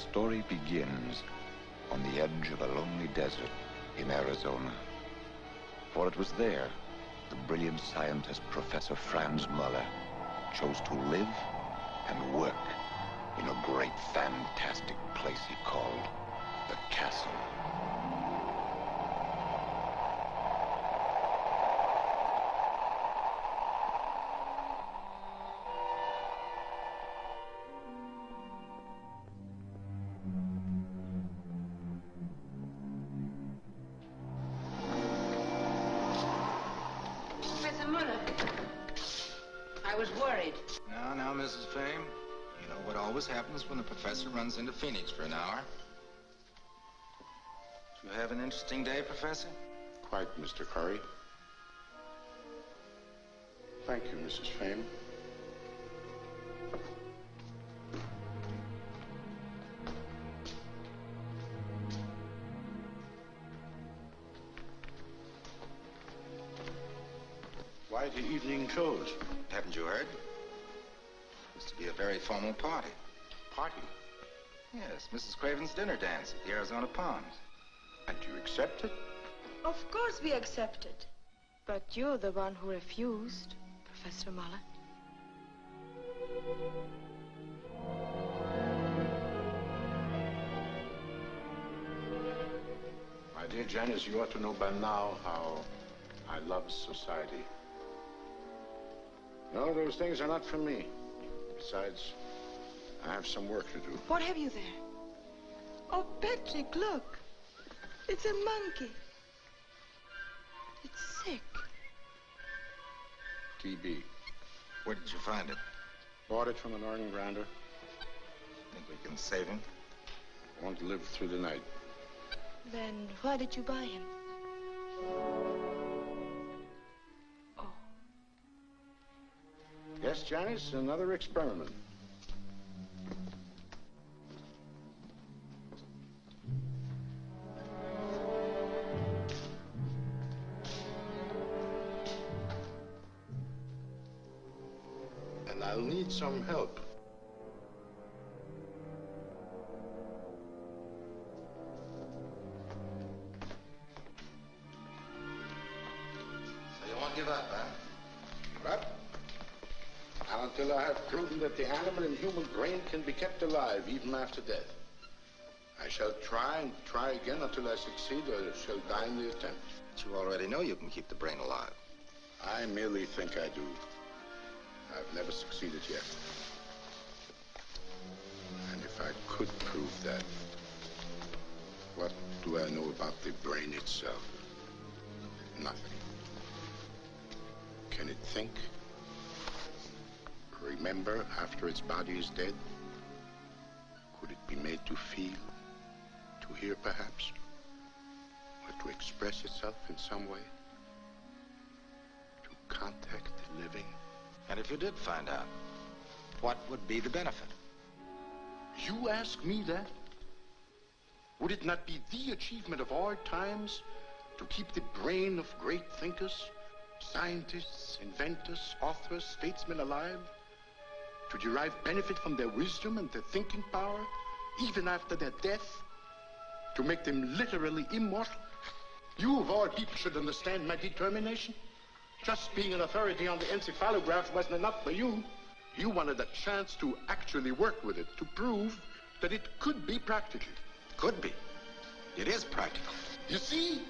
story begins on the edge of a lonely desert in Arizona. For it was there the brilliant scientist Professor Franz Muller chose to live and work in a great fantastic place he called the castle. Now, Mrs. Fame, you know what always happens when the professor runs into Phoenix for an hour. Did you have an interesting day, Professor? Quite, Mr. Curry. Thank you, Mrs. Fame. Why the evening close? Haven't you heard? It's to be a very formal party. Party? Yes, Mrs. Craven's dinner dance at the Arizona Palms. And you accept it? Of course we accept it. But you're the one who refused, Professor Muller. My dear Janice, you ought to know by now how I love society. No, those things are not for me. Besides, I have some work to do. What have you there? Oh, Patrick, look. It's a monkey. It's sick. TB. Where did you find it? Bought it from an organ-grinder. Think we can save him? Won't live through the night. Then why did you buy him? Oh. Yes, Janice, another experiment. And I'll need some help. So you won't give up, huh? Give up? Not until I have proven that the animal and human brain can be kept alive even after death. I shall try and try again until I succeed, or shall die in the attempt. But you already know you can keep the brain alive. I merely think I do. I've never succeeded yet. And if I could prove that, what do I know about the brain itself? Nothing. Can it think? Remember after its body is dead? Could it be made to feel? To hear, perhaps? Or to express itself in some way? To contact the living? And if you did find out, what would be the benefit? You ask me that? Would it not be the achievement of all times to keep the brain of great thinkers, scientists, inventors, authors, statesmen alive? To derive benefit from their wisdom and their thinking power, even after their death? To make them literally immortal? You, of all people, should understand my determination. Just being an authority on the encephalograph wasn't enough for you. You wanted a chance to actually work with it, to prove that it could be practical. Could be. It is practical. You see?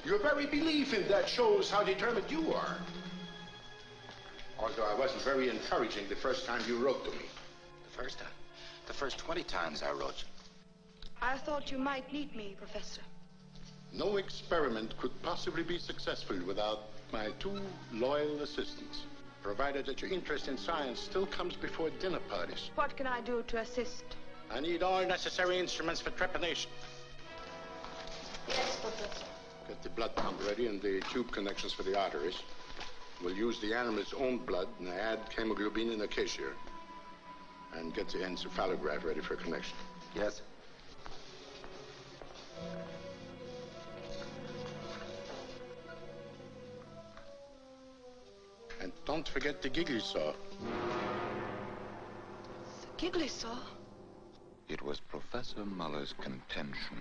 Your very belief in that shows how determined you are. Although I wasn't very encouraging the first time you wrote to me. The first time? The first 20 times I wrote you. I thought you might need me, Professor. No experiment could possibly be successful without my 2 loyal assistants, provided that your interest in science still comes before dinner parties. What can I do to assist? I need all necessary instruments for trepanation. Yes, Professor. Get the blood pump ready and the tube connections for the arteries. We'll use the animal's own blood and add hemoglobin in the cashier. And get the encephalograph ready for connection. Yes. And don't forget the giggly saw. The giggly saw? It was Professor Muller's contention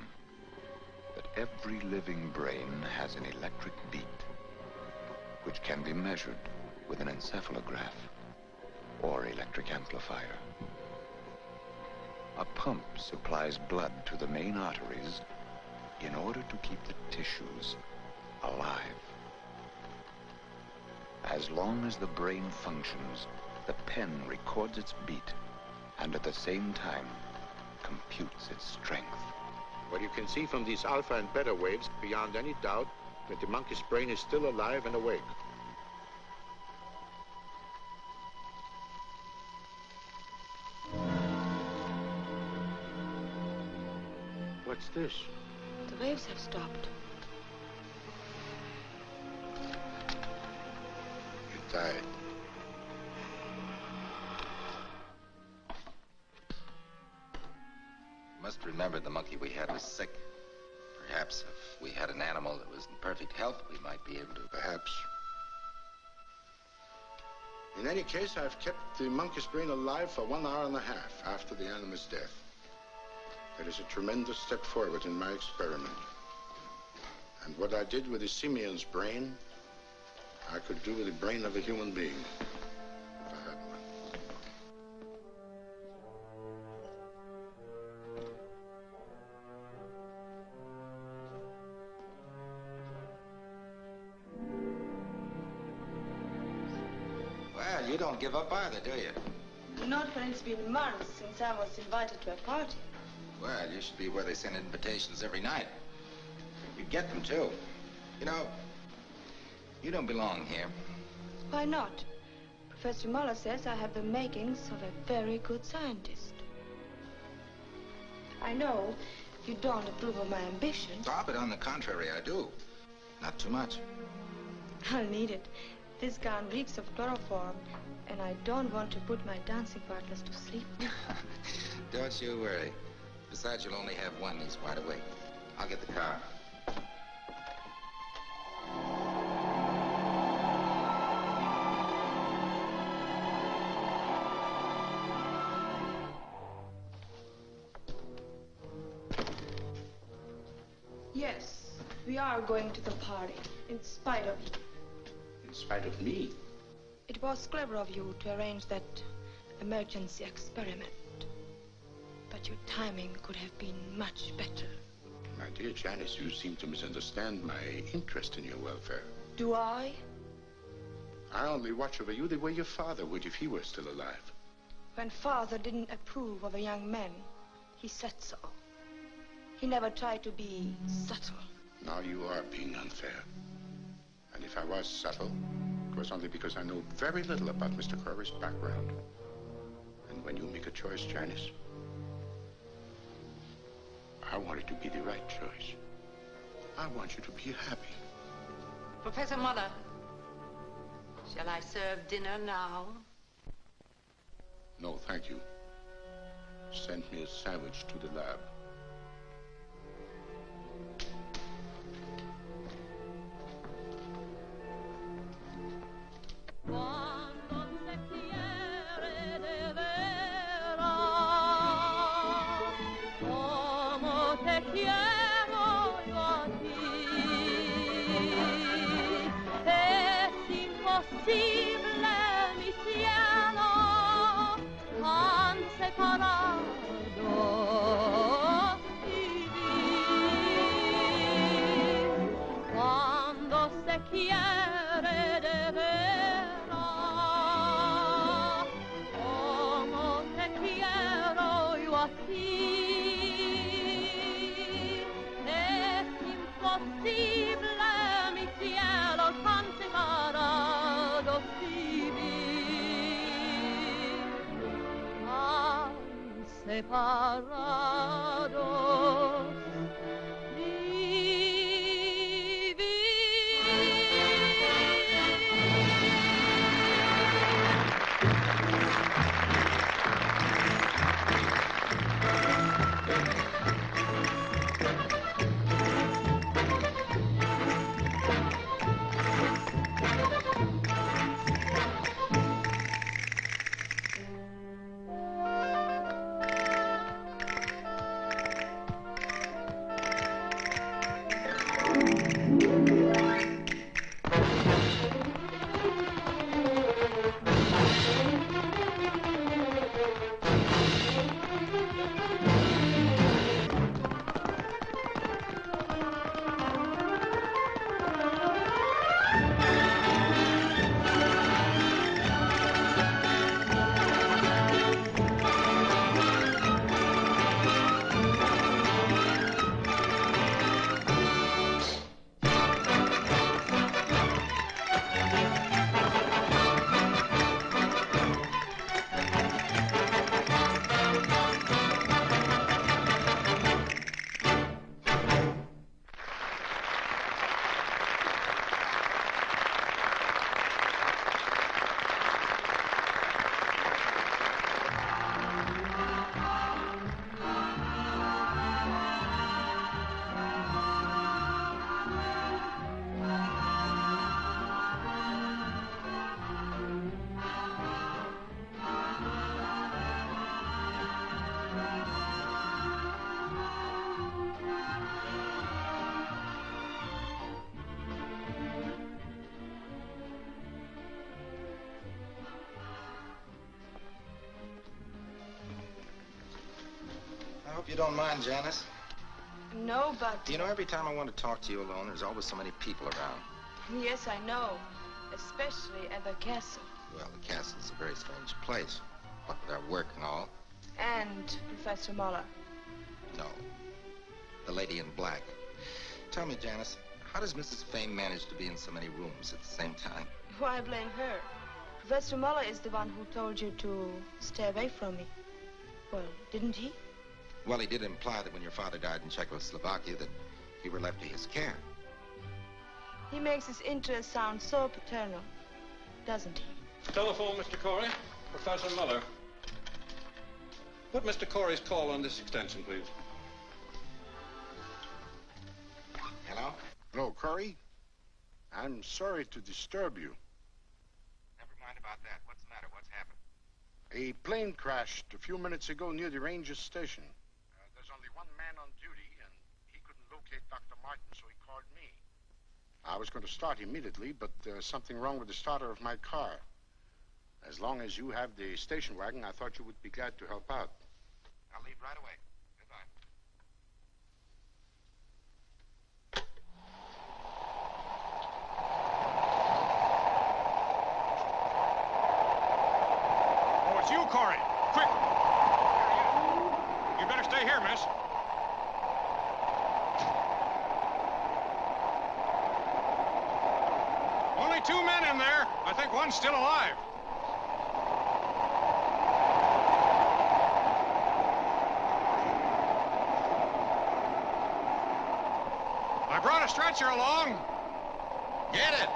that every living brain has an electric beat, which can be measured with an encephalograph or electric amplifier. A pump supplies blood to the main arteries in order to keep the tissues alive. As long as the brain functions, the pen records its beat and at the same time computes its strength. Well, you can see from these alpha and beta waves beyond any doubt that the monkey's brain is still alive and awake. What's this? The waves have stopped. You died. Must remember the monkey we had was sick. Perhaps if we had an animal that was in perfect health, we might be able to... Perhaps. In any case, I've kept the monkey's brain alive for 1 hour and a half after the animal's death. That is a tremendous step forward in my experiment. And what I did with the simian's brain, I could do with the brain of a human being, if I had one. Well, you don't give up either, do you? Not when it's been months since I was invited to a party. Well, you should be where they send invitations every night. You get them, too. You know, you don't belong here. Why not? Professor Muller says I have the makings of a very good scientist. I know you don't approve of my ambition. Stop it. On the contrary, I do. Not too much. I'll need it. This gown reeks of chloroform, and I don't want to put my dancing partners to sleep. Don't you worry. Besides, you'll only have one. He's wide awake. I'll get the car. Yes, we are going to the party, in spite of you. In spite of me? It was clever of you to arrange that emergency experiment. But your timing could have been much better. My dear Janice, you seem to misunderstand my interest in your welfare. Do I? I only watch over you the way your father would if he were still alive. When Father didn't approve of a young man, he said so. He never tried to be subtle. Now you are being unfair. And if I was subtle, it was only because I know very little about Mr. Curry's background. And when you make a choice, Janice, I want it to be the right choice. I want you to be happy. Professor Muller, shall I serve dinner now? No, thank you. Send me a sandwich to the lab. Separados you don't mind, Janice. No, but... You know, every time I want to talk to you alone, there's always so many people around. Yes, I know. Especially at the castle. Well, the castle's a very strange place. What with our work and all. And Professor Muller. No. The lady in black. Tell me, Janice, how does Mrs. Fame manage to be in so many rooms at the same time? Why blame her? Professor Muller is the one who told you to stay away from me. Well, didn't he? Well, he did imply that when your father died in Czechoslovakia that you were left to his care. He makes his interest sound so paternal, doesn't he? Telephone, Mr. Corey. Professor Muller. Put Mr. Corey's call on this extension, please. Hello? Hello, Corey. I'm sorry to disturb you. Never mind about that. What's the matter? What's happened? A plane crashed a few minutes ago near the Rangers station. There's only one man on duty, and he couldn't locate Dr. Martin, so he called me. I was going to start immediately, but there's something wrong with the starter of my car. As long as you have the station wagon, I thought you would be glad to help out. I'll leave right away. Goodbye. Oh, it's you, Corey. Quick. You better stay here, miss. Only 2 men in there. I think one's still alive. I brought a stretcher along. Get it.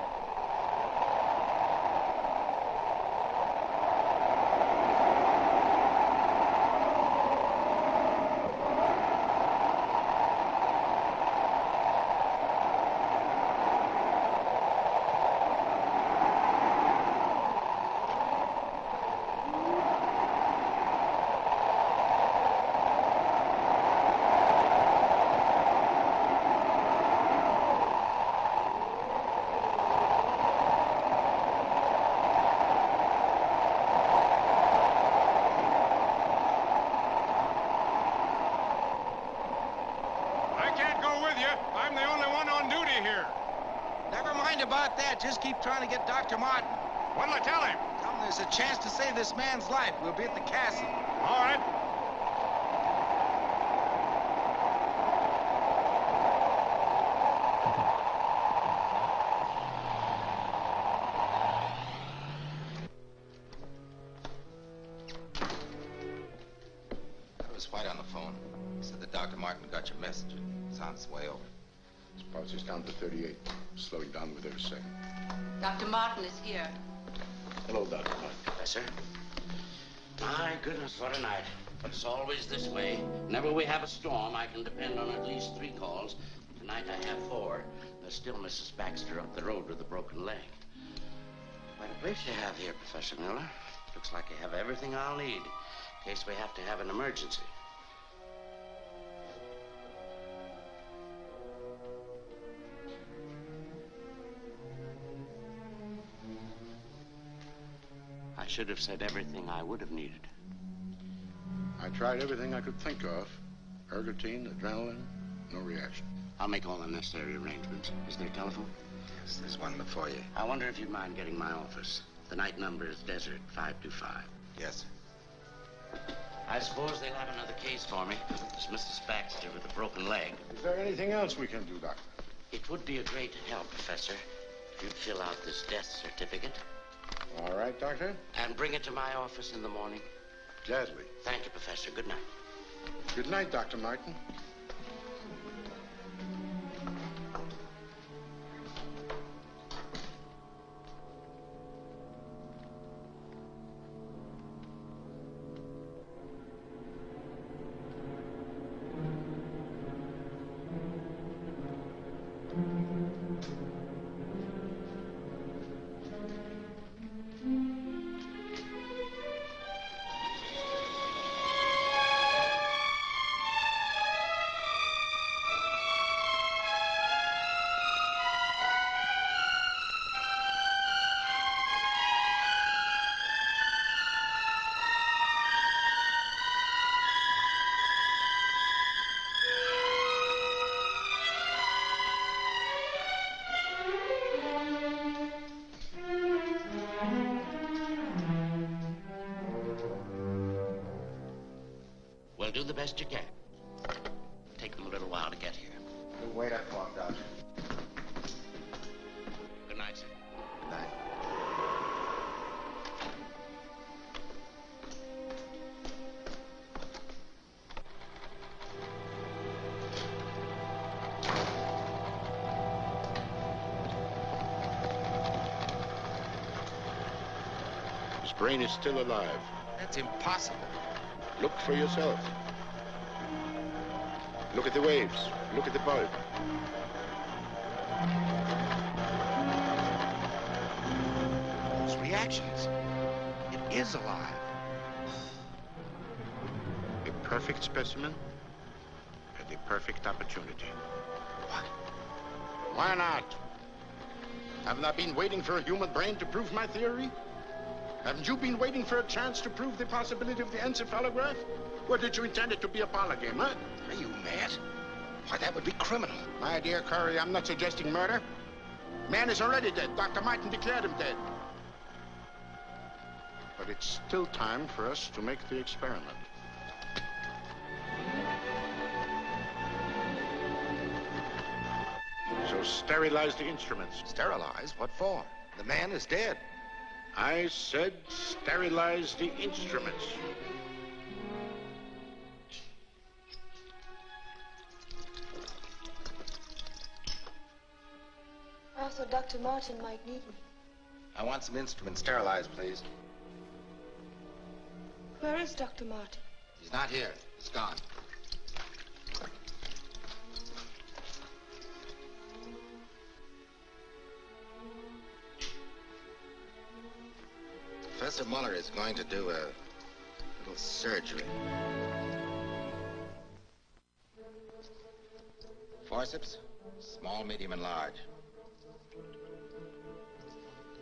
Just keep trying to get Dr. Martin. What'll I tell him? Tell him there's a chance to save this man's life. We'll be at the castle. All right. That was White on the phone. He said that Dr. Martin got your message. It's on its way over. His pulse is down to 38, slowing down with every second. Dr. Martin is here. Hello, Dr. Martin. Professor. My goodness, what a night. But it's always this way. Whenever we have a storm, I can depend on at least 3 calls. Tonight I have 4. There's still Mrs. Baxter up the road with a broken leg. Quite a place you have here, Professor Miller. Looks like you have everything I'll need in case we have to have an emergency. I should have said everything I would have needed. I tried everything I could think of. Ergotine, adrenaline, no reaction. I'll make all the necessary arrangements. Is there a telephone? Yes, there's one before you. I wonder if you'd mind getting my office. The night number is Desert 525. Yes, sir. I suppose they'll have another case for me. It's Mrs. Baxter with a broken leg. Is there anything else we can do, Doctor? It would be a great help, Professor, if you'd fill out this death certificate. All right, Doctor. And bring it to my office in the morning. Gladly. Thank you, Professor. Good night. Good night, Dr. Martin. do the best you can. Take them a little while to get here. We'll wait up for him, Doctor. Good night, sir. Good night. His brain is still alive. That's impossible. Look for yourself. Look at the waves. Look at the bulb. Those reactions. It is alive. A perfect specimen at a perfect opportunity. What? Why not? Haven't I been waiting for a human brain to prove my theory? Haven't you been waiting for a chance to prove the possibility of the encephalograph? Or did you intend it to be a parlor game, huh? Are you mad? Why, that would be criminal. My dear Curry, I'm not suggesting murder. Man is already dead. Dr. Martin declared him dead. But it's still time for us to make the experiment. So sterilize the instruments. Sterilize? What for? The man is dead. I said sterilize the instruments. I thought Dr. Martin might need me. I want some instruments sterilized, please. Where is Dr. Martin? He's not here. He's gone. Professor Muller is going to do a little surgery. Forceps, small, medium, and large.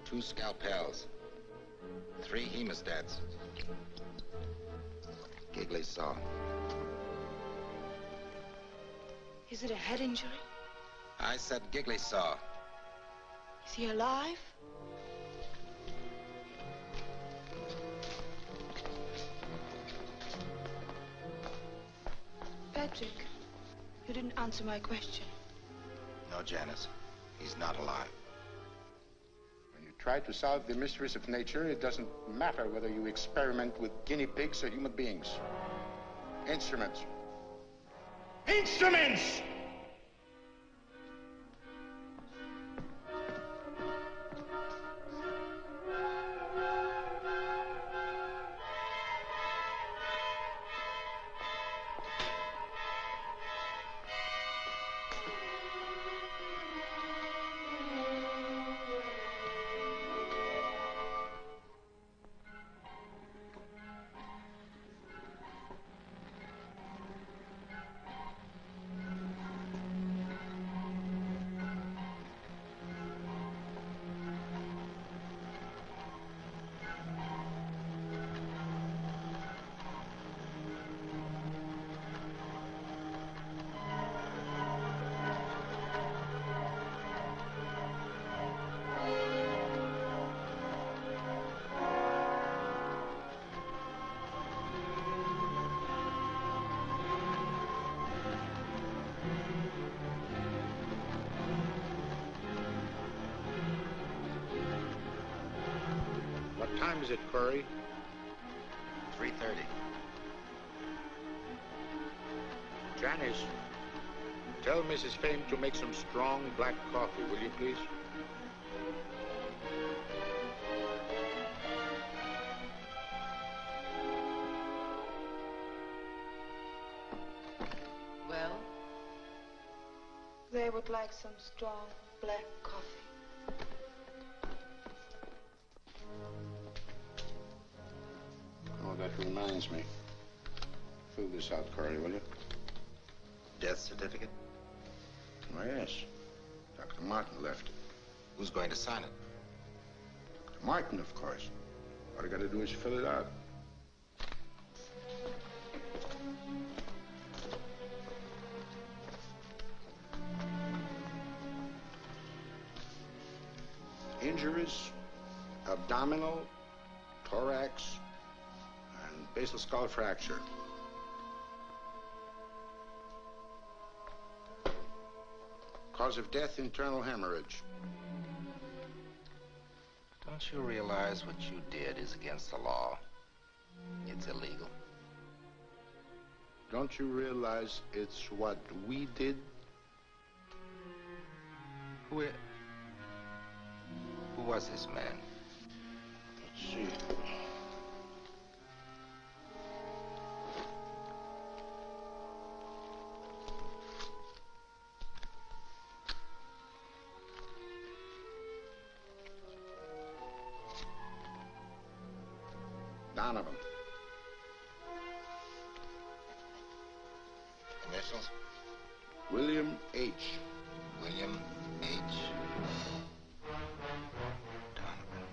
2 scalpels. 3 hemostats. Giggly saw. Is it a head injury? I said giggly saw. Is he alive? Patrick, you didn't answer my question. No, Janice. He's not alive. When you try to solve the mysteries of nature, it doesn't matter whether you experiment with guinea pigs or human beings. Instruments. Instruments! What time is it, Corey? 3:30. Janice, tell Mrs. Fame to make some strong black coffee, will you please? Well? They would like some strong black coffee. Oh, that reminds me. Fill this out, Corey, will you? Death certificate? Oh, yes. Dr. Martin left it. Who's going to sign it? Dr. Martin, of course. All I gotta do is fill it out. Injuries, abdominal, thorax, and basal skull fracture. Cause of death, internal hemorrhage. Don't you realize what you did is against the law? It's illegal. Don't you realize it's what we did? Who was this man? Let's see. Donovan. Initials? William H. William H. Donovan.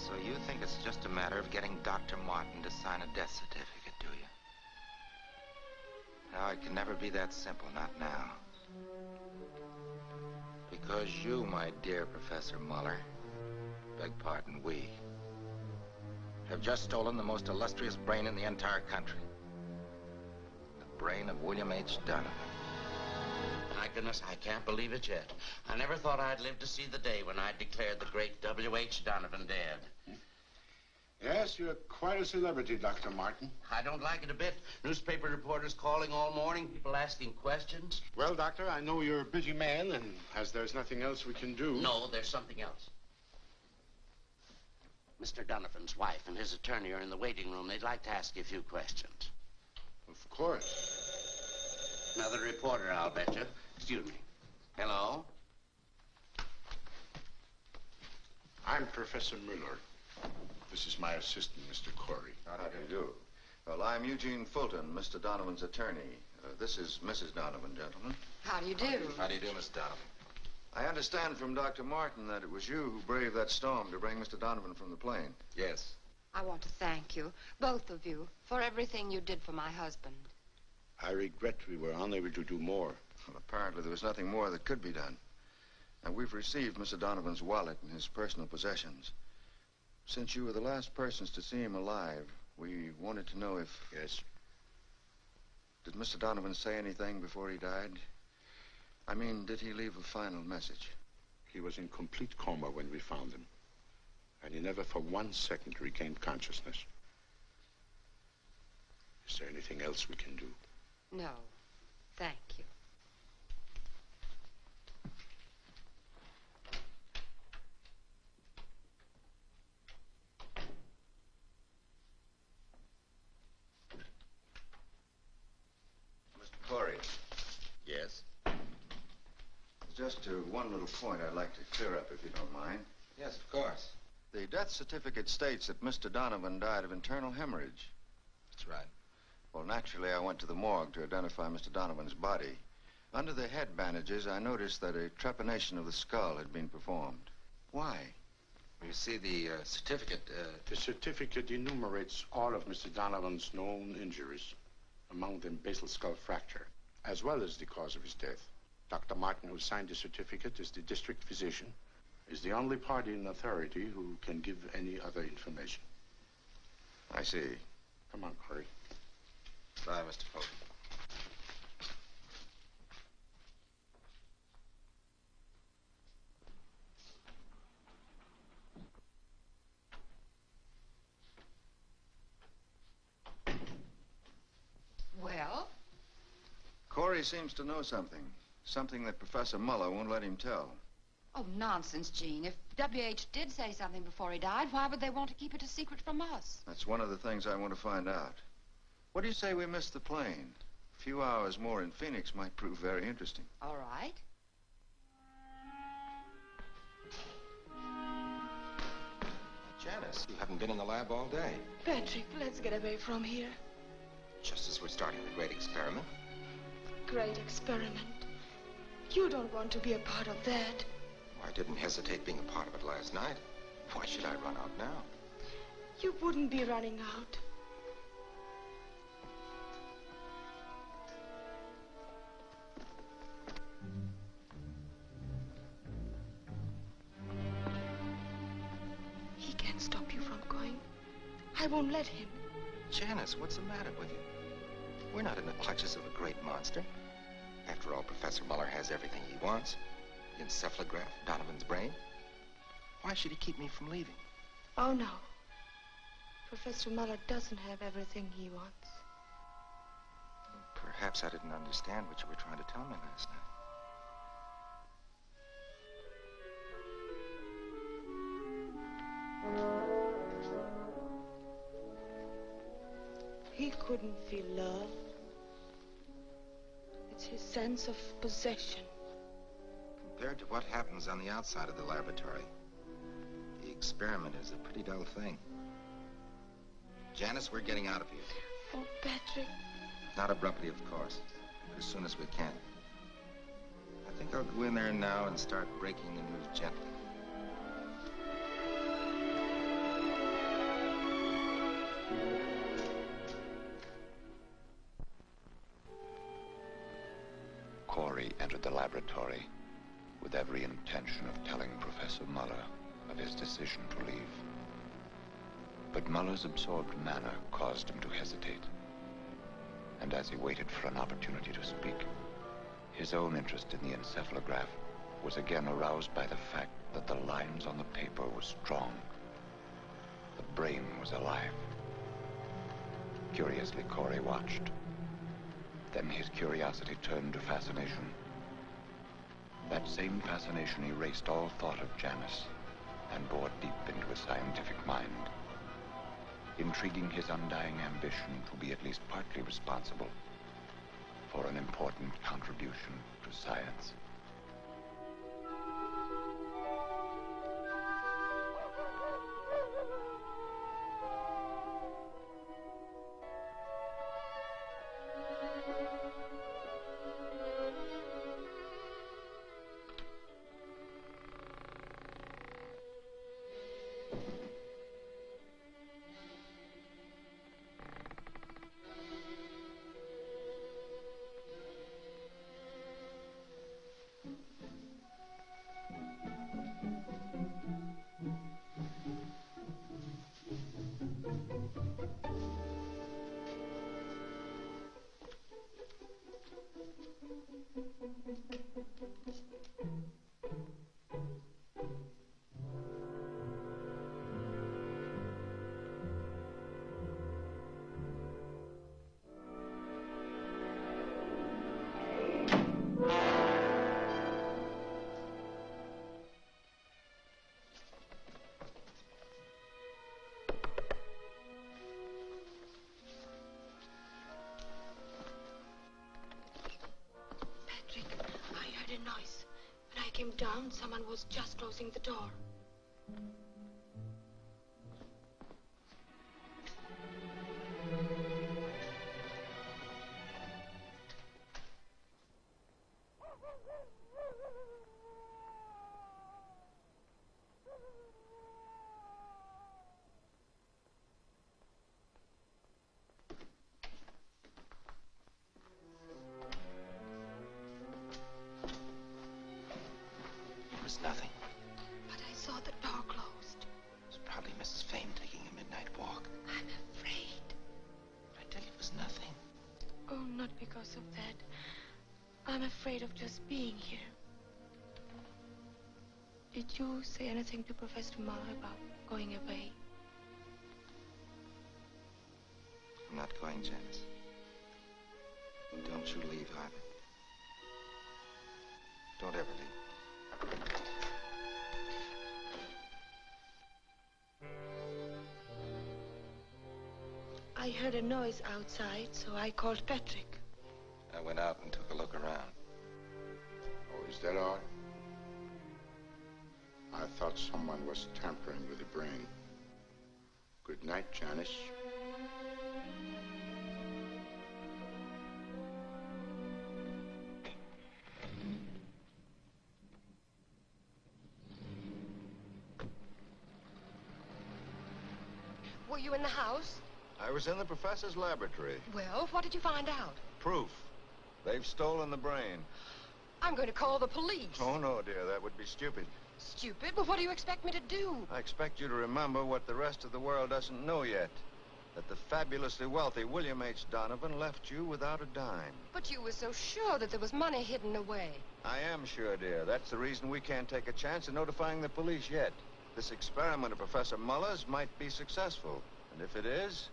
So you think it's just a matter of getting Dr. Martin to sign a death certificate, do you? No, it can never be that simple, not now. Because you, my dear Professor Muller, beg pardon, we, have just stolen the most illustrious brain in the entire country. The brain of William H. Donovan. My goodness, I can't believe it yet. I never thought I'd live to see the day when I declared the great W.H. Donovan dead. Yes, you're quite a celebrity, Dr. Martin. I don't like it a bit. Newspaper reporters calling all morning, people asking questions. Well, Doctor, I know you're a busy man, and as there's nothing else we can do... No, there's something else. Mr. Donovan's wife and his attorney are in the waiting room. They'd like to ask you a few questions. Of course. Another reporter, I'll bet you. Excuse me. Hello? I'm Professor Muller. This is my assistant, Mr. Corey. How do you do? Well, I'm Eugene Fulton, Mr. Donovan's attorney. This is Mrs. Donovan, gentlemen. How do you do? How do you do, Miss Donovan? I understand from Dr. Martin that it was you who braved that storm to bring Mr. Donovan from the plane. Yes. I want to thank you, both of you, for everything you did for my husband. I regret we were unable to do more. Well, apparently there was nothing more that could be done. And we've received Mr. Donovan's wallet and his personal possessions. Since you were the last persons to see him alive, we wanted to know if... Yes. Did Mr. Donovan say anything before he died? I mean, did he leave a final message? He was in complete coma when we found him. And he never for 1 second regained consciousness. Is there anything else we can do? No, thank you. Corey. Yes? Just one little point I'd like to clear up, if you don't mind. Yes, of course. The death certificate states that Mr. Donovan died of internal hemorrhage. That's right. Well, naturally, I went to the morgue to identify Mr. Donovan's body. Under the head bandages, I noticed that a trepanation of the skull had been performed. Why? You see, the certificate... The certificate enumerates all of Mr. Donovan's known injuries, among them basal skull fracture, as well as the cause of his death. Dr. Martin, who signed the certificate, is the district physician, is the only party in authority who can give any other information. I see. Come on, Corey. Bye, Mr. Fulton. Well? Corey seems to know something. Something that Professor Muller won't let him tell. Oh, nonsense, Jean. If W.H. did say something before he died, why would they want to keep it a secret from us? That's one of the things I want to find out. What do you say we miss the plane? A few hours more in Phoenix might prove very interesting. All right. Janice, you haven't been in the lab all day. Patrick, let's get away from here. Just as we're starting the great experiment. Great experiment. You don't want to be a part of that. I didn't hesitate being a part of it last night. Why should I run out now? You wouldn't be running out. won't let him. Janice, what's the matter with you? We're not in the clutches of a great monster. After all, Professor Muller has everything he wants. The encephalograph, Donovan's brain. Why should he keep me from leaving? Oh, no. Professor Muller doesn't have everything he wants. Perhaps I didn't understand what you were trying to tell me last night. He couldn't feel love. It's his sense of possession. Compared to what happens on the outside of the laboratory, the experiment is a pretty dull thing. Janice, we're getting out of here. Oh, Patrick. Not abruptly, of course, but as soon as we can. I think I'll go in there now and start breaking the news gently. Corey entered the laboratory with every intention of telling Professor Muller of his decision to leave. But Muller's absorbed manner caused him to hesitate. And as he waited for an opportunity to speak, his own interest in the encephalograph was again aroused by the fact that the lines on the paper were strong. The brain was alive. Curiously, Corey watched. Then his curiosity turned to fascination. That same fascination erased all thought of Janice and bored deep into his scientific mind, intriguing his undying ambition to be at least partly responsible for an important contribution to science. Came down, someone was just closing the door. Nothing. But I saw the door closed. It was probably Mrs. Fame taking a midnight walk. I'm afraid. I tell you, it was nothing. Oh, not because of that. I'm afraid of just being here. Did you say anything to Professor Muller about going away? I'm not going, Janice. Don't you leave either. Don't ever leave. I heard a noise outside, so I called Patrick. I went out and took a look around. Oh, is that all? I thought someone was tampering with the brain. Good night, Janice. Were you in the house? I was in the professor's laboratory. Well, what did you find out? Proof. They've stolen the brain. I'm going to call the police. Oh, no, dear. That would be stupid. Stupid? Well, what do you expect me to do? I expect you to remember what the rest of the world doesn't know yet. that the fabulously wealthy William H. Donovan left you without a dime. But you were so sure that there was money hidden away. I am sure, dear. That's the reason we can't take a chance of notifying the police yet. This experiment of Professor Muller's might be successful. And if it is,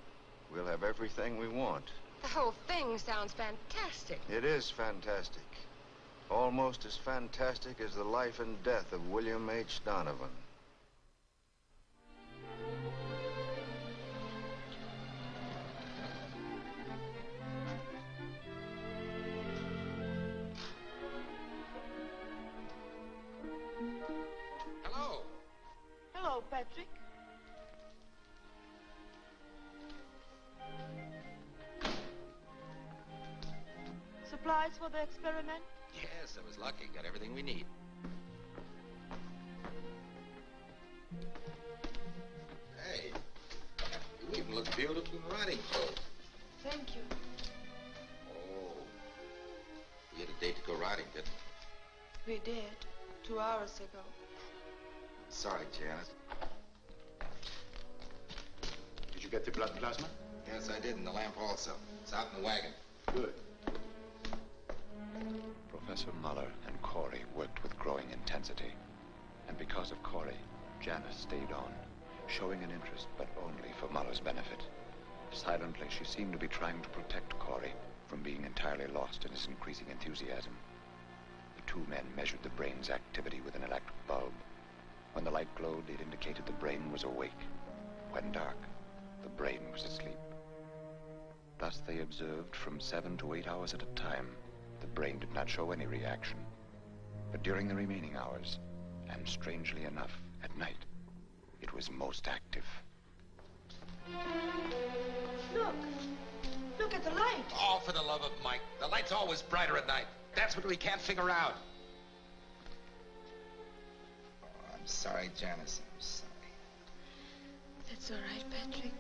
we'll have everything we want. The whole thing sounds fantastic. It is fantastic. Almost as fantastic as the life and death of William H. Donovan. Hello. Hello, Patrick. Supplies for the experiment? Yes, I was lucky. Got everything we need. Hey, you even look beautiful in riding clothes. Thank you. Oh, we had a date to go riding, didn't we? We did, 2 hours ago. Sorry, Janice. Did you get the blood plasma? Yes, I did, and the lamp also. It's out in the wagon. Good. Professor Muller and Corey worked with growing intensity. And because of Corey, Janice stayed on, showing an interest, but only for Muller's benefit. Silently, she seemed to be trying to protect Corey from being entirely lost in his increasing enthusiasm. The two men measured the brain's activity with an electric bulb. When the light glowed, it indicated the brain was awake. When dark, the brain was asleep. Thus they observed from 7 to 8 hours at a time. The brain did not show any reaction. But during the remaining hours, and strangely enough, at night, it was most active. Look. Look at the light. Oh, for the love of Mike. The light's always brighter at night. That's what we can't figure out. Oh, I'm sorry, Janice. I'm sorry. That's all right, Patrick.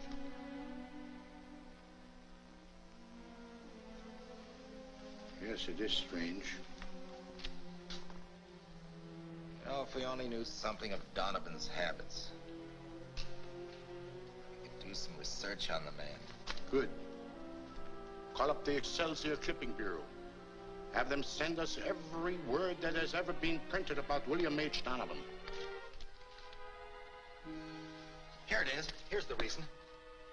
Yes, it is strange. You know, if we only knew something of Donovan's habits. We could do some research on the man. Good. Call up the Excelsior Clipping Bureau. Have them send us every word that has ever been printed about William H. Donovan. Here it is. Here's the reason.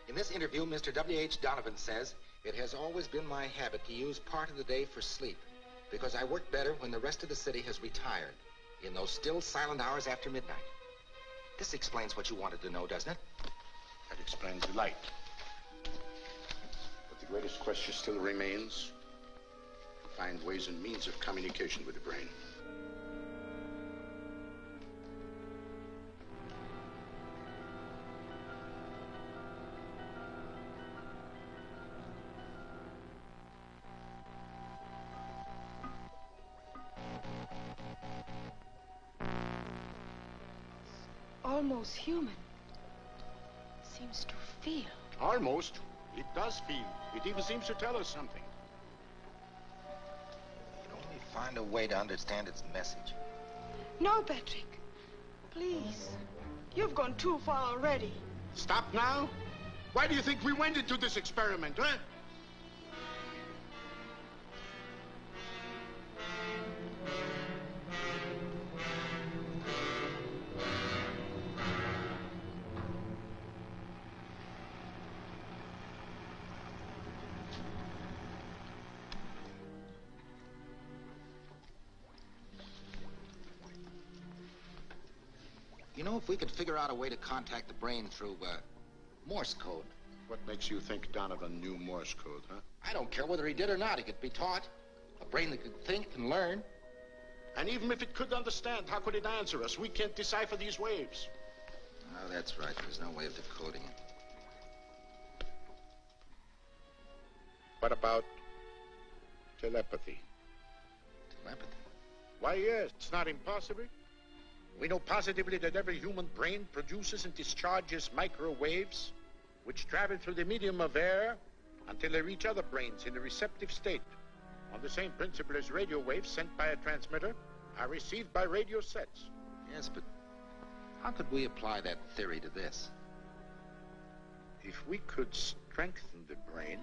In this interview, Mr. W.H. Donovan says, "It has always been my habit to use part of the day for sleep, because I work better when the rest of the city has retired, in those still silent hours after midnight." This explains what you wanted to know, doesn't it? That explains the light. But the greatest question still remains: to find ways and means of communication with the brain. Almost human. Seems to feel. Almost. It does feel. It even seems to tell us something. You'd only find a way to understand its message. No, Patrick. Please. You've gone too far already. Stop now? Why do you think we went into this experiment, huh? You know, if we could figure out a way to contact the brain through, Morse code. What makes you think Donovan knew Morse code, huh? I don't care whether he did or not. He could be taught. A brain that could think and learn. And even if it could understand, how could it answer us? We can't decipher these waves. Oh, that's right. There's no way of decoding it. What about telepathy? Telepathy? Why, yes, it's not impossible. We know positively that every human brain produces and discharges microwaves which travel through the medium of air until they reach other brains in a receptive state. On the same principle as radio waves sent by a transmitter are received by radio sets. Yes, but how could we apply that theory to this? if we could strengthen the brain,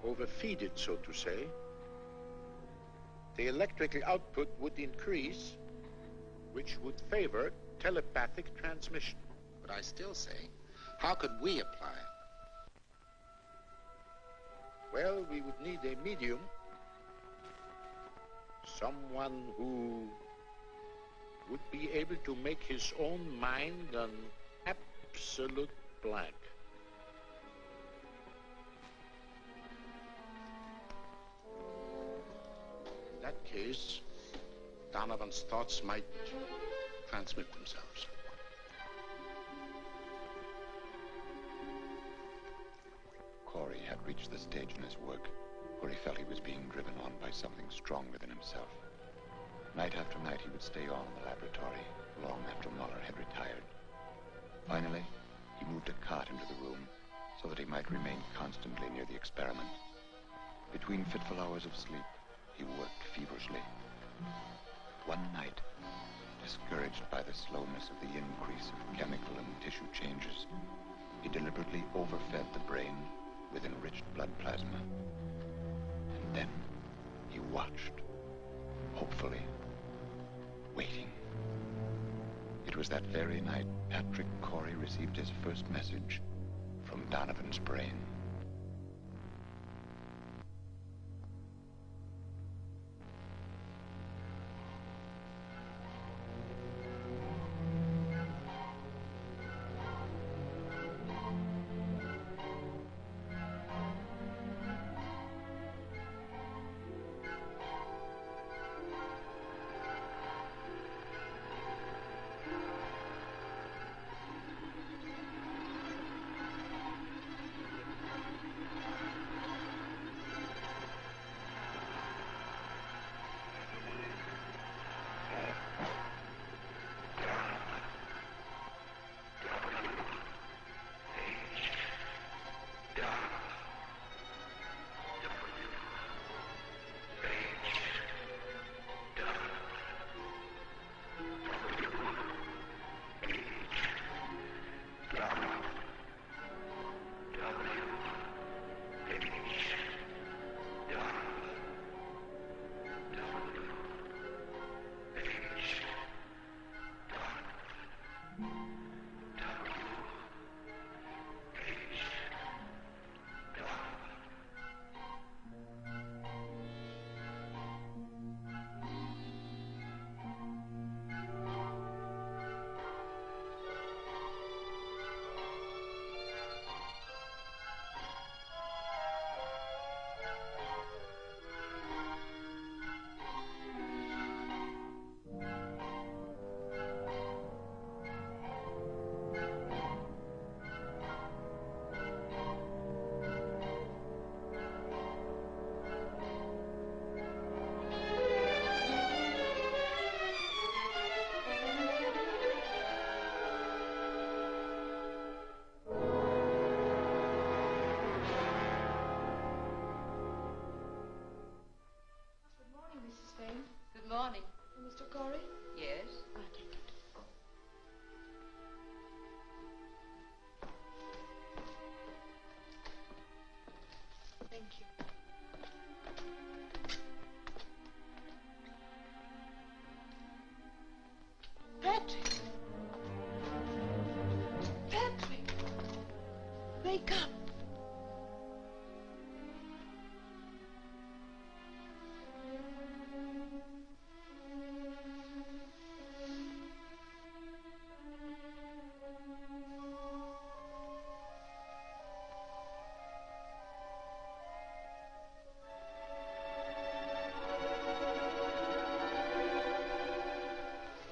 overfeed it, so to say, the electrical output would increase, which would favor telepathic transmission. But I still say, how could we apply it? Well, we would need a medium, someone who would be able to make his own mind an absolute blank. In that case, Donovan's thoughts might transmit themselves. Corey had reached the stage in his work where he felt he was being driven on by something stronger than himself. Night after night, he would stay on in the laboratory, long after Muller had retired. Finally, he moved a cot into the room so that he might remain constantly near the experiment. Between fitful hours of sleep, he worked feverishly. One night, discouraged by the slowness of the increase of chemical and tissue changes, he deliberately overfed the brain with enriched blood plasma. And then he watched, hopefully, waiting. It was that very night Patrick Corey received his first message from Donovan's brain. Good morning. Mr. Corey? Yes? I'll take it. Thank you. Patrick! Patrick! Wake up!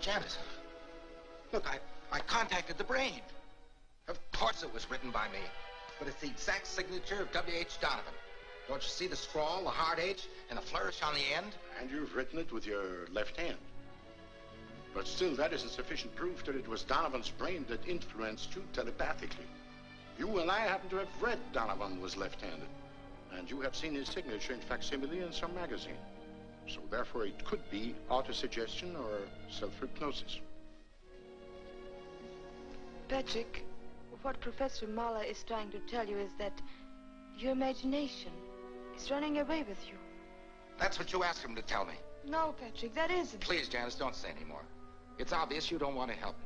Janice, look, I contacted the brain. Of course it was written by me, but it's the exact signature of W.H. Donovan. Don't you see the scrawl, the hard H, and a flourish on the end? And you've written it with your left hand. But still, that isn't sufficient proof that it was Donovan's brain that influenced you telepathically. You and I happen to have read Donovan was left-handed, and you have seen his signature in facsimile in some magazine. So therefore, it could be autosuggestion or self-hypnosis. Patrick, What Professor Muller is trying to tell you is that your imagination is running away with you. That's what you asked him to tell me. No, Patrick, that isn't. Please, Janice, don't say any more. It's obvious you don't want to help me.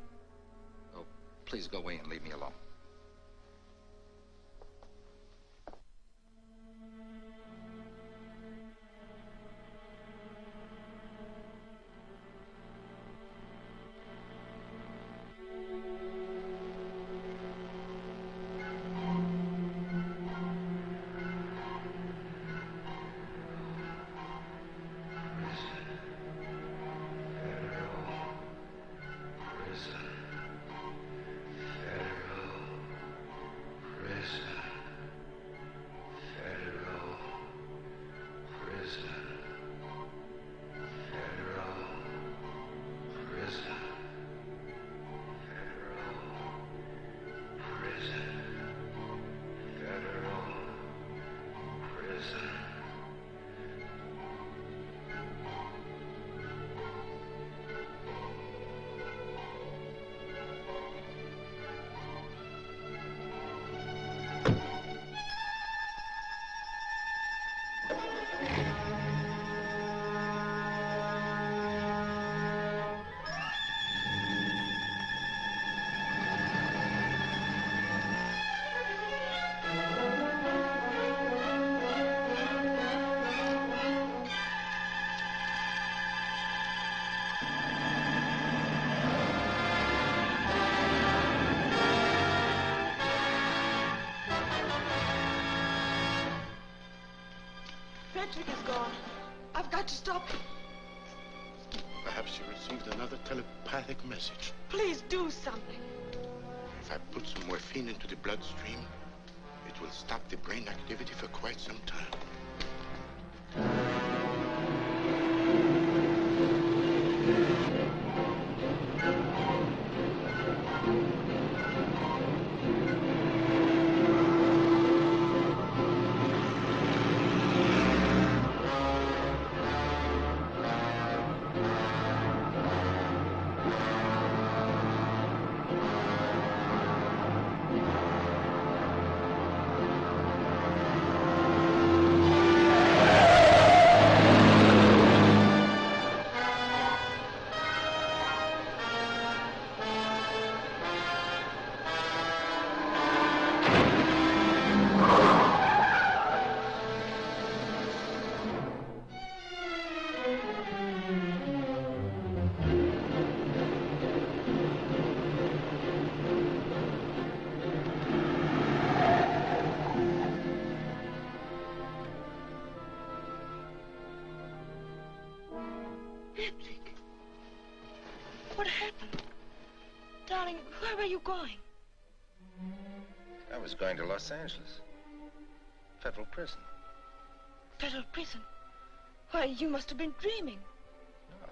Oh, please go away and leave me alone. Patrick is gone. I've got to stop him. Perhaps you received another telepathic message. Please do something. If I put some morphine into the bloodstream, it will stop the brain activity for quite some time. Patrick, what happened? Darling, where were you going? I was going to Los Angeles. Federal prison. Federal prison? Why, you must have been dreaming. No,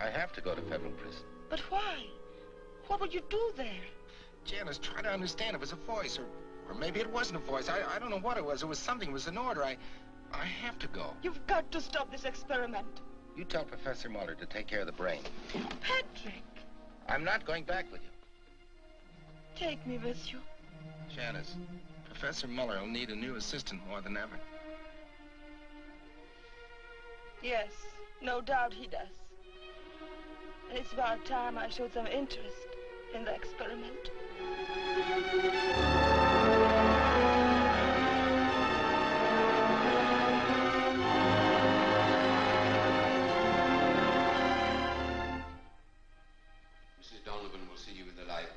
I have to go to federal prison. But why? What would you do there? Janice, try to understand. It was a voice, or maybe it wasn't a voice. I don't know what it was. It was something. It was an order. I have to go. You've got to stop this experiment. You tell Professor Muller to take care of the brain. Patrick! I'm not going back with you. Take me with you. Janice, Professor Muller will need a new assistant more than ever. Yes, no doubt he does. And it's about time I showed some interest in the experiment. Mrs. Donovan will see you in the library.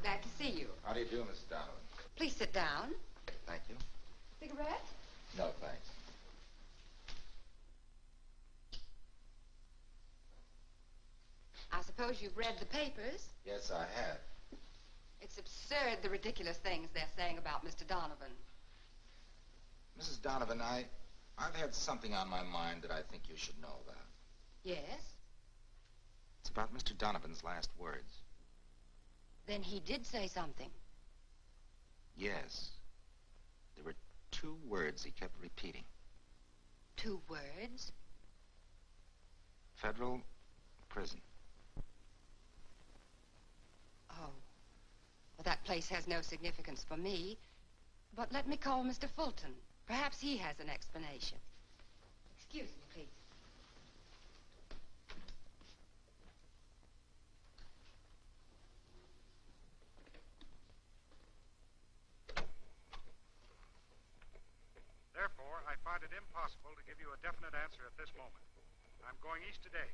Glad to see you. How do you do, Mrs. Donovan? Please sit down. Thank you. Cigarette? No, thanks. I suppose you've read the papers. Yes, I have. It's absurd, the ridiculous things they're saying about Mr. Donovan. Mrs. Donovan, I've had something on my mind that I think you should know about. Yes? It's about Mr. Donovan's last words. Then he did say something. Yes. There were 2 words he kept repeating. 2 words? Federal prison. Oh. Well, that place has no significance for me. But let me call Mr. Fulton. Perhaps he has an explanation. Excuse me, please. Therefore, I find it impossible to give you a definite answer at this moment. I'm going east today.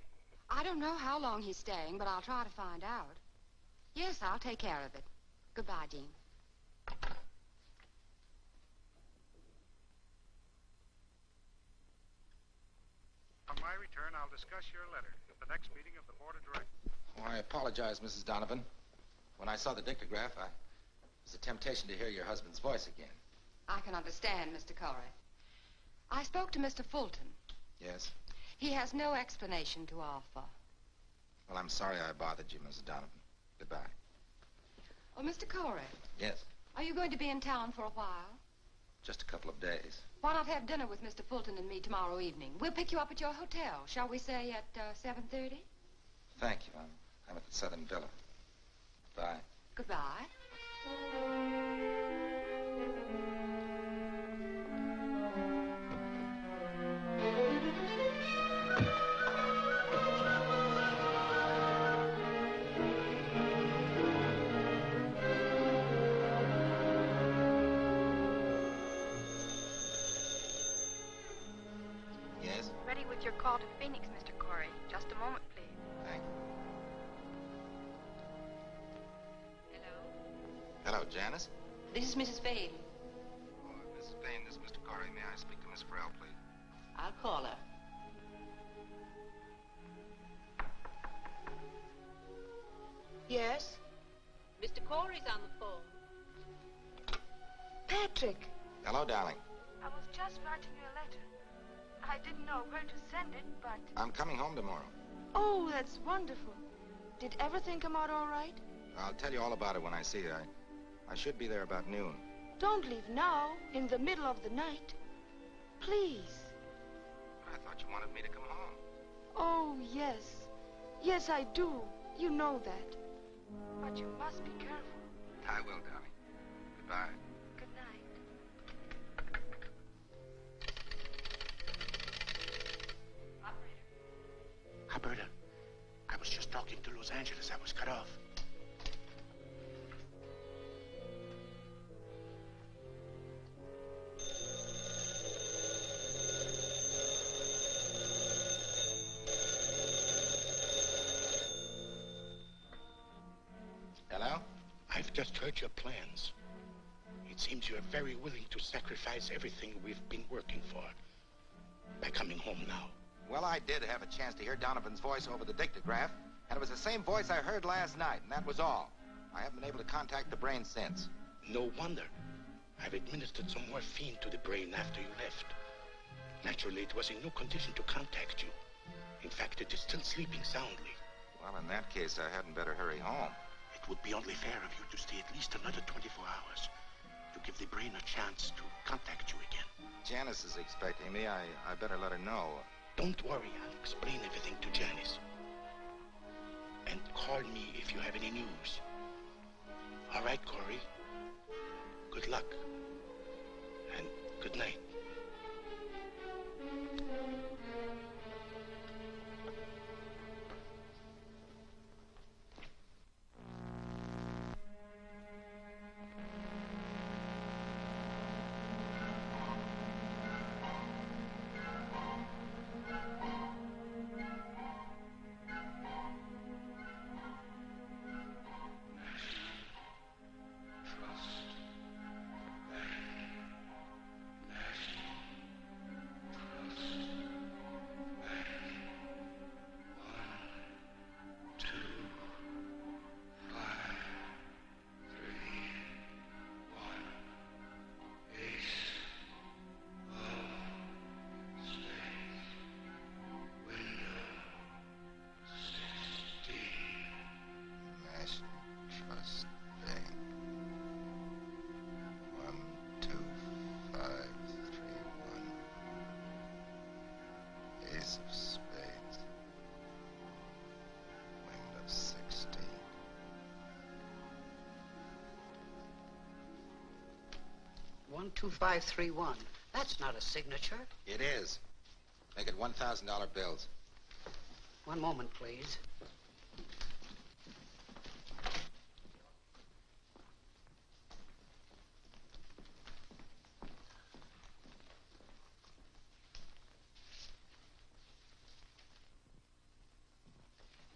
I don't know how long he's staying, but I'll try to find out. Yes, I'll take care of it. Goodbye, Dean. On my return, I'll discuss your letter at the next meeting of the Board of Directors. Oh, I apologize, Mrs. Donovan. When I saw the dictograph, it was a temptation to hear your husband's voice again. I can understand, Mr. Corey. I spoke to Mr. Fulton. Yes? He has no explanation to offer. Well, I'm sorry I bothered you, Mrs. Donovan. Goodbye. Oh, Mr. Corey. Yes? Are you going to be in town for a while? Just a couple of days. Why not have dinner with Mr. Fulton and me tomorrow evening? We'll pick you up at your hotel. Shall we say at 7:30? Thank you. I'm at the Southern Villa. Bye. Goodbye. Yes? Ready with your call to Phoenix, Mr. Corey. Just a moment, please. Thank you. Hello? Hello, Janice. This is Mrs. Vane. Oh, Mrs. Payne, this is Mr. Corey. May I speak to Miss Farrell, please? I'll call her. Yes? Mr. Corey's on the phone. Patrick, Hello, darling. I was just writing you a letter. I didn't know where to send it, but... I'm coming home tomorrow. Oh, that's wonderful. Did everything come out all right? I'll tell you all about it when I see you. I should be there about noon. Don't leave now, in the middle of the night. Please. I thought you wanted me to come home. Oh, yes. Yes, I do. You know that. But you must be careful. I will, darling. Goodbye. Good night. Alberta, I was just talking to Los Angeles. I was cut off. Hello? I've just heard your plans. It seems you're very willing to sacrifice everything we've been working for by coming home now. Well, I did have a chance to hear Donovan's voice over the dictograph, and it was the same voice I heard last night, and that was all. I haven't been able to contact the brain since. No wonder. I've administered some morphine to the brain after you left. Naturally, it was in no condition to contact you. In fact, it is still sleeping soundly. Well, in that case, I hadn't better hurry home. It would be only fair of you to stay at least another 24 hours to give the brain a chance to contact you again. Janice is expecting me. I better let her know. Don't worry, I'll explain everything to Janice. And call me if you have any news. All right, Corey. Good luck. And good night. Trust. Nash. Ace of spades. Queen of 16. One, 2, 5, 3, 1. That's not a signature. It is. Make it $1,000 bills. One moment, please.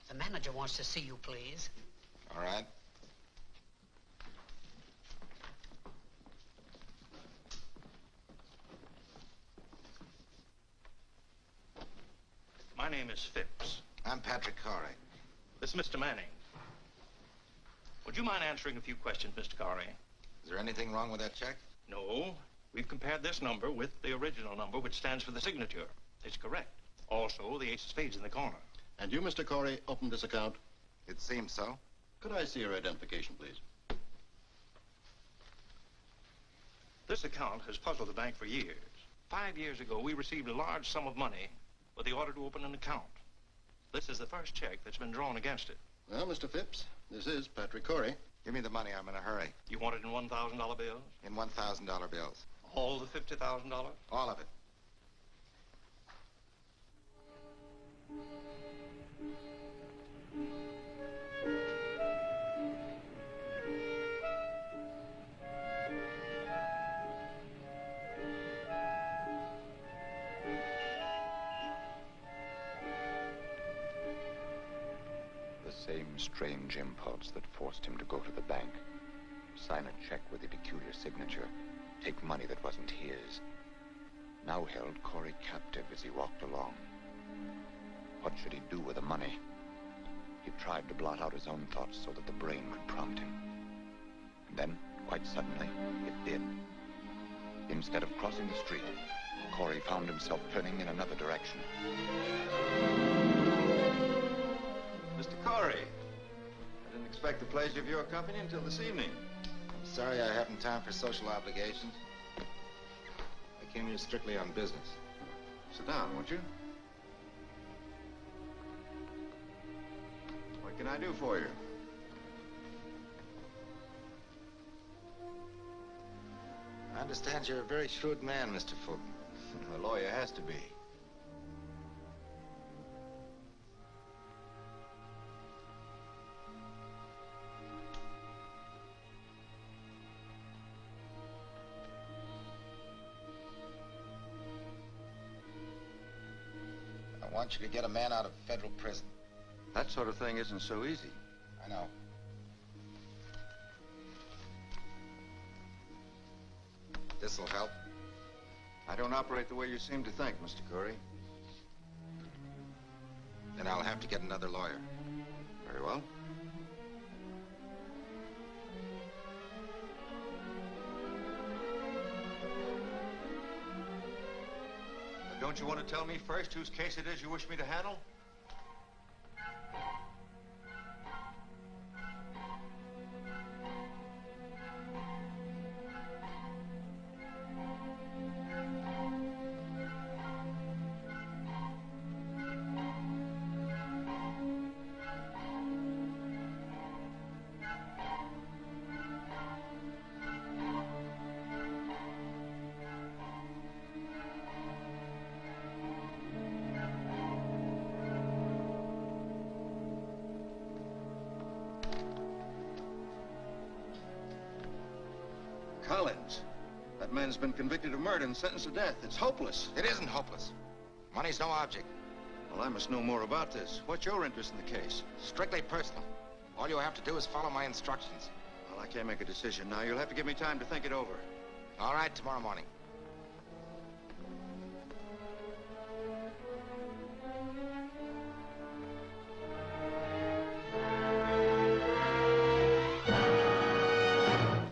The manager wants to see you, please. All right. My name is Phipps. I'm Patrick Corey. This is Mr. Manning. Would you mind answering a few questions, Mr. Corey? Is there anything wrong with that check? No. We've compared this number with the original number, which stands for the signature. It's correct. Also, the ace of spades in the corner. And you, Mr. Corey, opened this account? It seems so. Could I see your identification, please? This account has puzzled the bank for years. 5 years ago, we received a large sum of money with the order to open an account. This is the first check that's been drawn against it. Well, Mr. Phipps, this is Patrick Corey. Give me the money. I'm in a hurry. You want it in $1,000 bills? In $1,000 bills. All the $50,000? All of it. The same strange impulse that forced him to go to the bank, sign a check with a peculiar signature, take money that wasn't his, now held Corey captive as he walked along. What should he do with the money? He tried to blot out his own thoughts so that the brain could prompt him. And then, quite suddenly, it did. Instead of crossing the street, Corey found himself turning in another direction. Mr. Corey, I didn't expect the pleasure of your company until this evening. I'm sorry I haven't time for social obligations. I came here strictly on business. Sit down, won't you? What can I do for you? I understand you're a very shrewd man, Mr. Fulton. A lawyer has to be. I want you to get a man out of federal prison. That sort of thing isn't so easy. I know. This'll help. I don't operate the way you seem to think, Mr. Corey. Then I'll have to get another lawyer. Very well. Don't you want to tell me first whose case it is you wish me to handle? Collins. That man's been convicted of murder and sentenced to death. It's hopeless. It isn't hopeless. Money's no object. Well, I must know more about this. What's your interest in the case? Strictly personal. All you have to do is follow my instructions. Well, I can't make a decision now. You'll have to give me time to think it over. All right, tomorrow morning.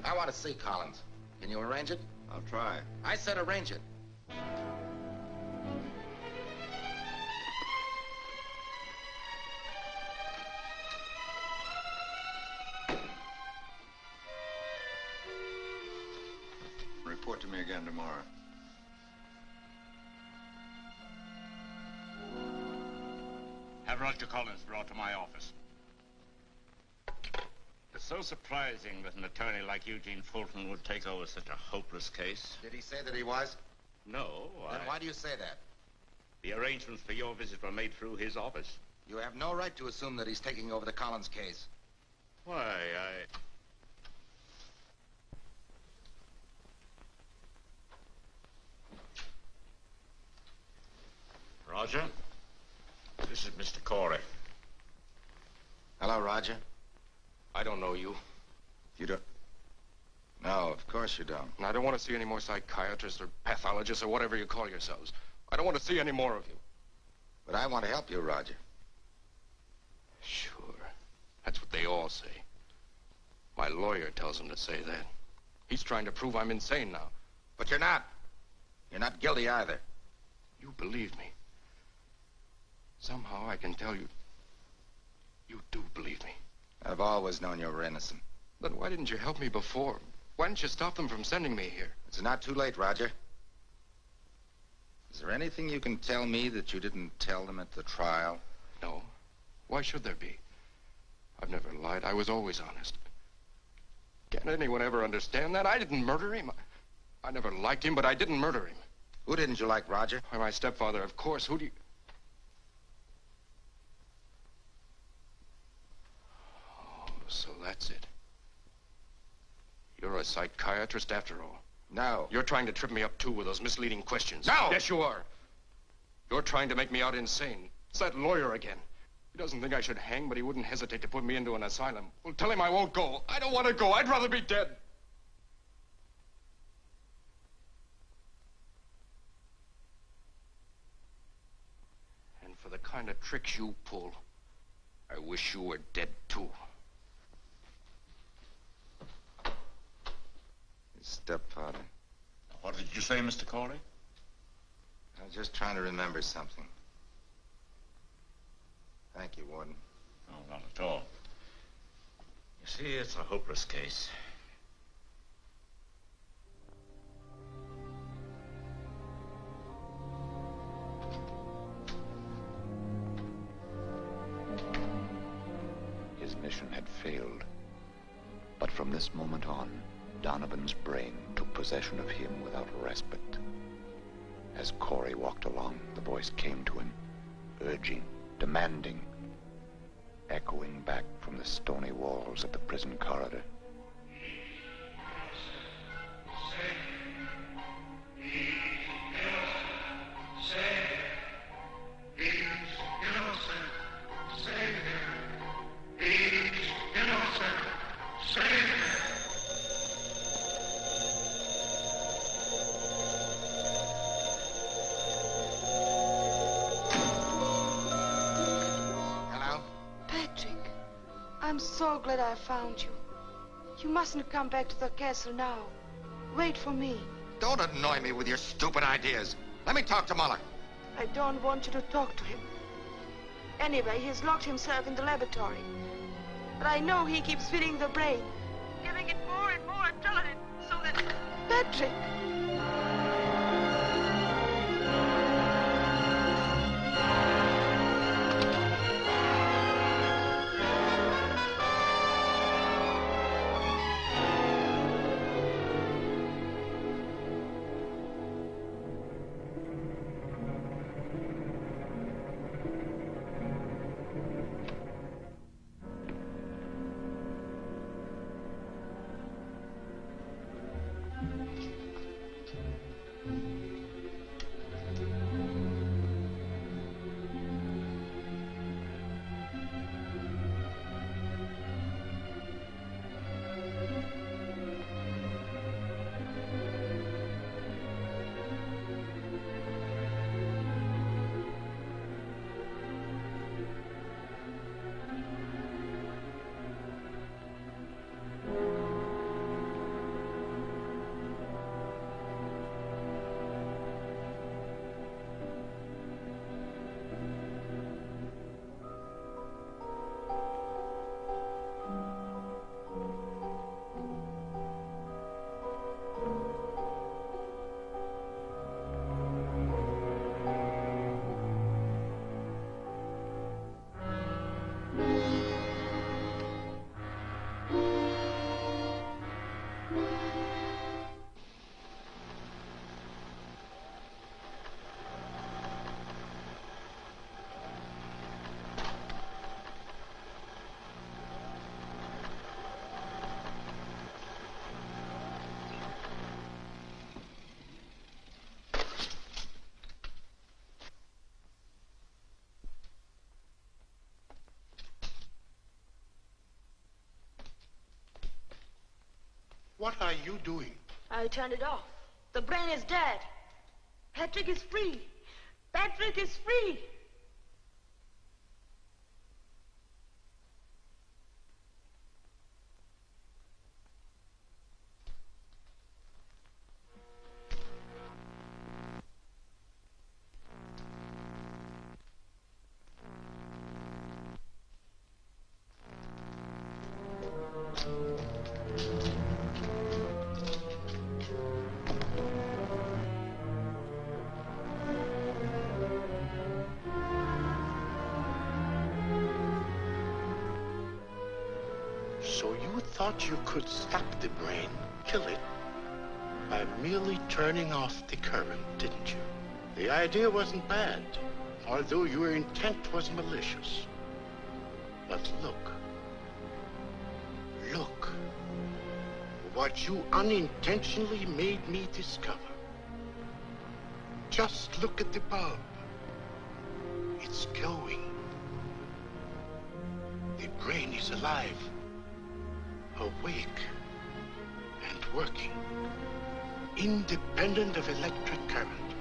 I want to see Collins. Can you arrange it? I'll try. I said arrange it. Report to me again tomorrow. Have Roger Collins brought to my office. It's so surprising that an attorney like Eugene Fulton would take over such a hopeless case. Did he say that he was? No, Then why do you say that? The arrangements for your visit were made through his office. You have no right to assume that he's taking over the Collins case. Why, Roger, this is Mr. Corey. Hello, Roger. I don't know you. You don't? No, of course you don't. And I don't want to see any more psychiatrists or pathologists or whatever you call yourselves. I don't want to see any more of you. But I want to help you, Roger. Sure. That's what they all say. My lawyer tells him to say that. He's trying to prove I'm insane now. But you're not. You're not guilty either. You believe me. Somehow I can tell you, you do believe me. I've always known you were innocent. Then why didn't you help me before? Why didn't you stop them from sending me here? It's not too late, Roger. Is there anything you can tell me that you didn't tell them at the trial? No. Why should there be? I've never lied. I was always honest. Can't anyone ever understand that? I didn't murder him. I never liked him, but I didn't murder him. Who didn't you like, Roger? Why, my stepfather, of course. Who do you... Oh, so that's it. You're a psychiatrist after all. No. You're trying to trip me up, too, with those misleading questions. No! Yes, you are. You're trying to make me out insane. It's that lawyer again. He doesn't think I should hang, but he wouldn't hesitate to put me into an asylum. Well, tell him I won't go. I don't want to go. I'd rather be dead. And for the kind of tricks you pull, I wish you were dead, too. His stepfather. What did you say, Mr. Corey? I was just trying to remember something. Thank you, Warden. No, not at all. You see, it's a hopeless case. His mission had failed. But from this moment on, Donovan's brain took possession of him without respite. As Corey walked along, the voice came to him, urging, demanding, echoing back from the stony walls of the prison corridor. I'm so glad I found you. You mustn't come back to the castle now. Wait for me. Don't annoy me with your stupid ideas. Let me talk to Muller. I don't want you to talk to him. Anyway, he's locked himself in the laboratory. But I know he keeps filling the brain, giving it more and more adrenaline, so that... Patrick! What are you doing? I turned it off. The brain is dead. Patrick is free. Patrick is free. So you thought you could stop the brain, kill it, by merely turning off the current, didn't you? The idea wasn't bad, although your intent was malicious. But look. Look. What you unintentionally made me discover. Just look at the bulb. It's glowing. The brain is alive. Awake and working, independent of electric current,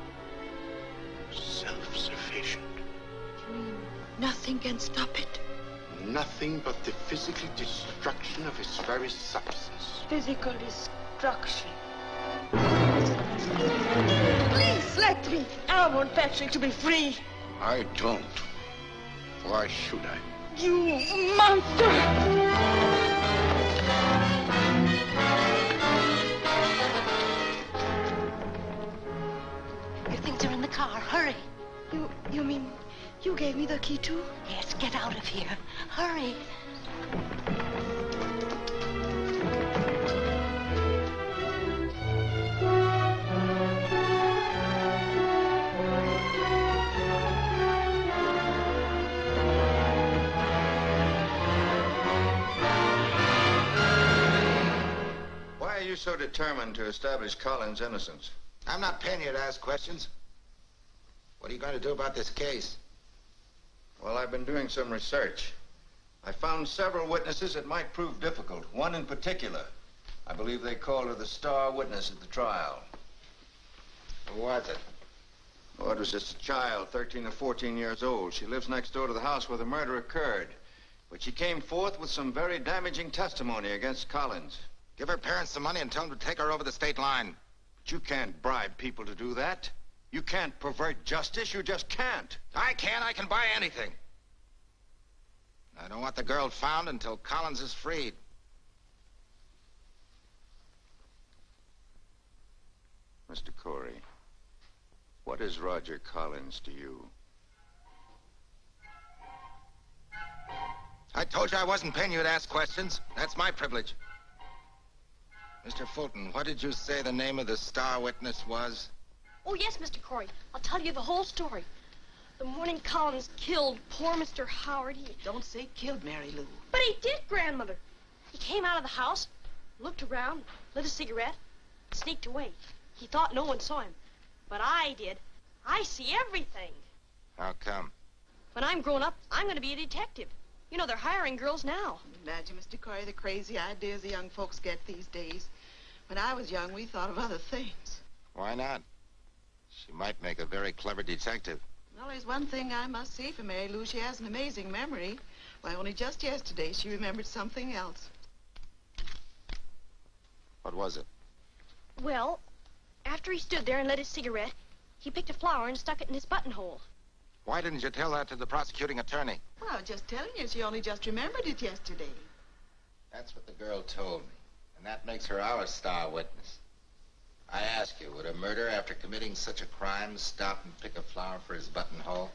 self-sufficient. You mean nothing can stop it? Nothing but the physical destruction of its very substance. Physical destruction. Please let me. I want Patrick to be free. I don't. Why should I? You monster! They're in the car. Hurry. You mean you gave me the key too? Yes, get out of here. Hurry. Why are you so determined to establish Collins' innocence? I'm not paying you to ask questions. What are you going to do about this case? Well, I've been doing some research. I found several witnesses that might prove difficult. One in particular. I believe they called her the star witness at the trial. Who was it? Oh, it was just a child, 13 or 14 years old. She lives next door to the house where the murder occurred. But she came forth with some very damaging testimony against Collins. Give her parents some money and tell them to take her over the state line. But you can't bribe people to do that. You can't pervert justice. You just can't. I can. I can buy anything. I don't want the girl found until Collins is freed. Mr. Corey, what is Roger Collins to you? I told you I wasn't paying you to ask questions. That's my privilege. Mr. Fulton, what did you say the name of the star witness was? Oh, yes, Mr. Corey. I'll tell you the whole story. The morning Collins killed poor Mr. Howard, Don't say killed, Mary Lou. But he did, Grandmother. He came out of the house, looked around, lit a cigarette, sneaked away. He thought no one saw him. But I did. I see everything. How come? When I'm grown up, I'm going to be a detective. You know, they're hiring girls now. Imagine, Mr. Corey, the crazy ideas the young folks get these days. When I was young, we thought of other things. Why not? She might make a very clever detective. Well, there's one thing I must say for Mary Lou. She has an amazing memory. Why, only just yesterday, she remembered something else. What was it? Well, after he stood there and lit his cigarette, he picked a flower and stuck it in his buttonhole. Why didn't you tell that to the prosecuting attorney? Well, I was just telling you, she only just remembered it yesterday. That's what the girl told me. And that makes her our star witness. I ask you, would a murderer after committing such a crime stop and pick a flower for his buttonhole?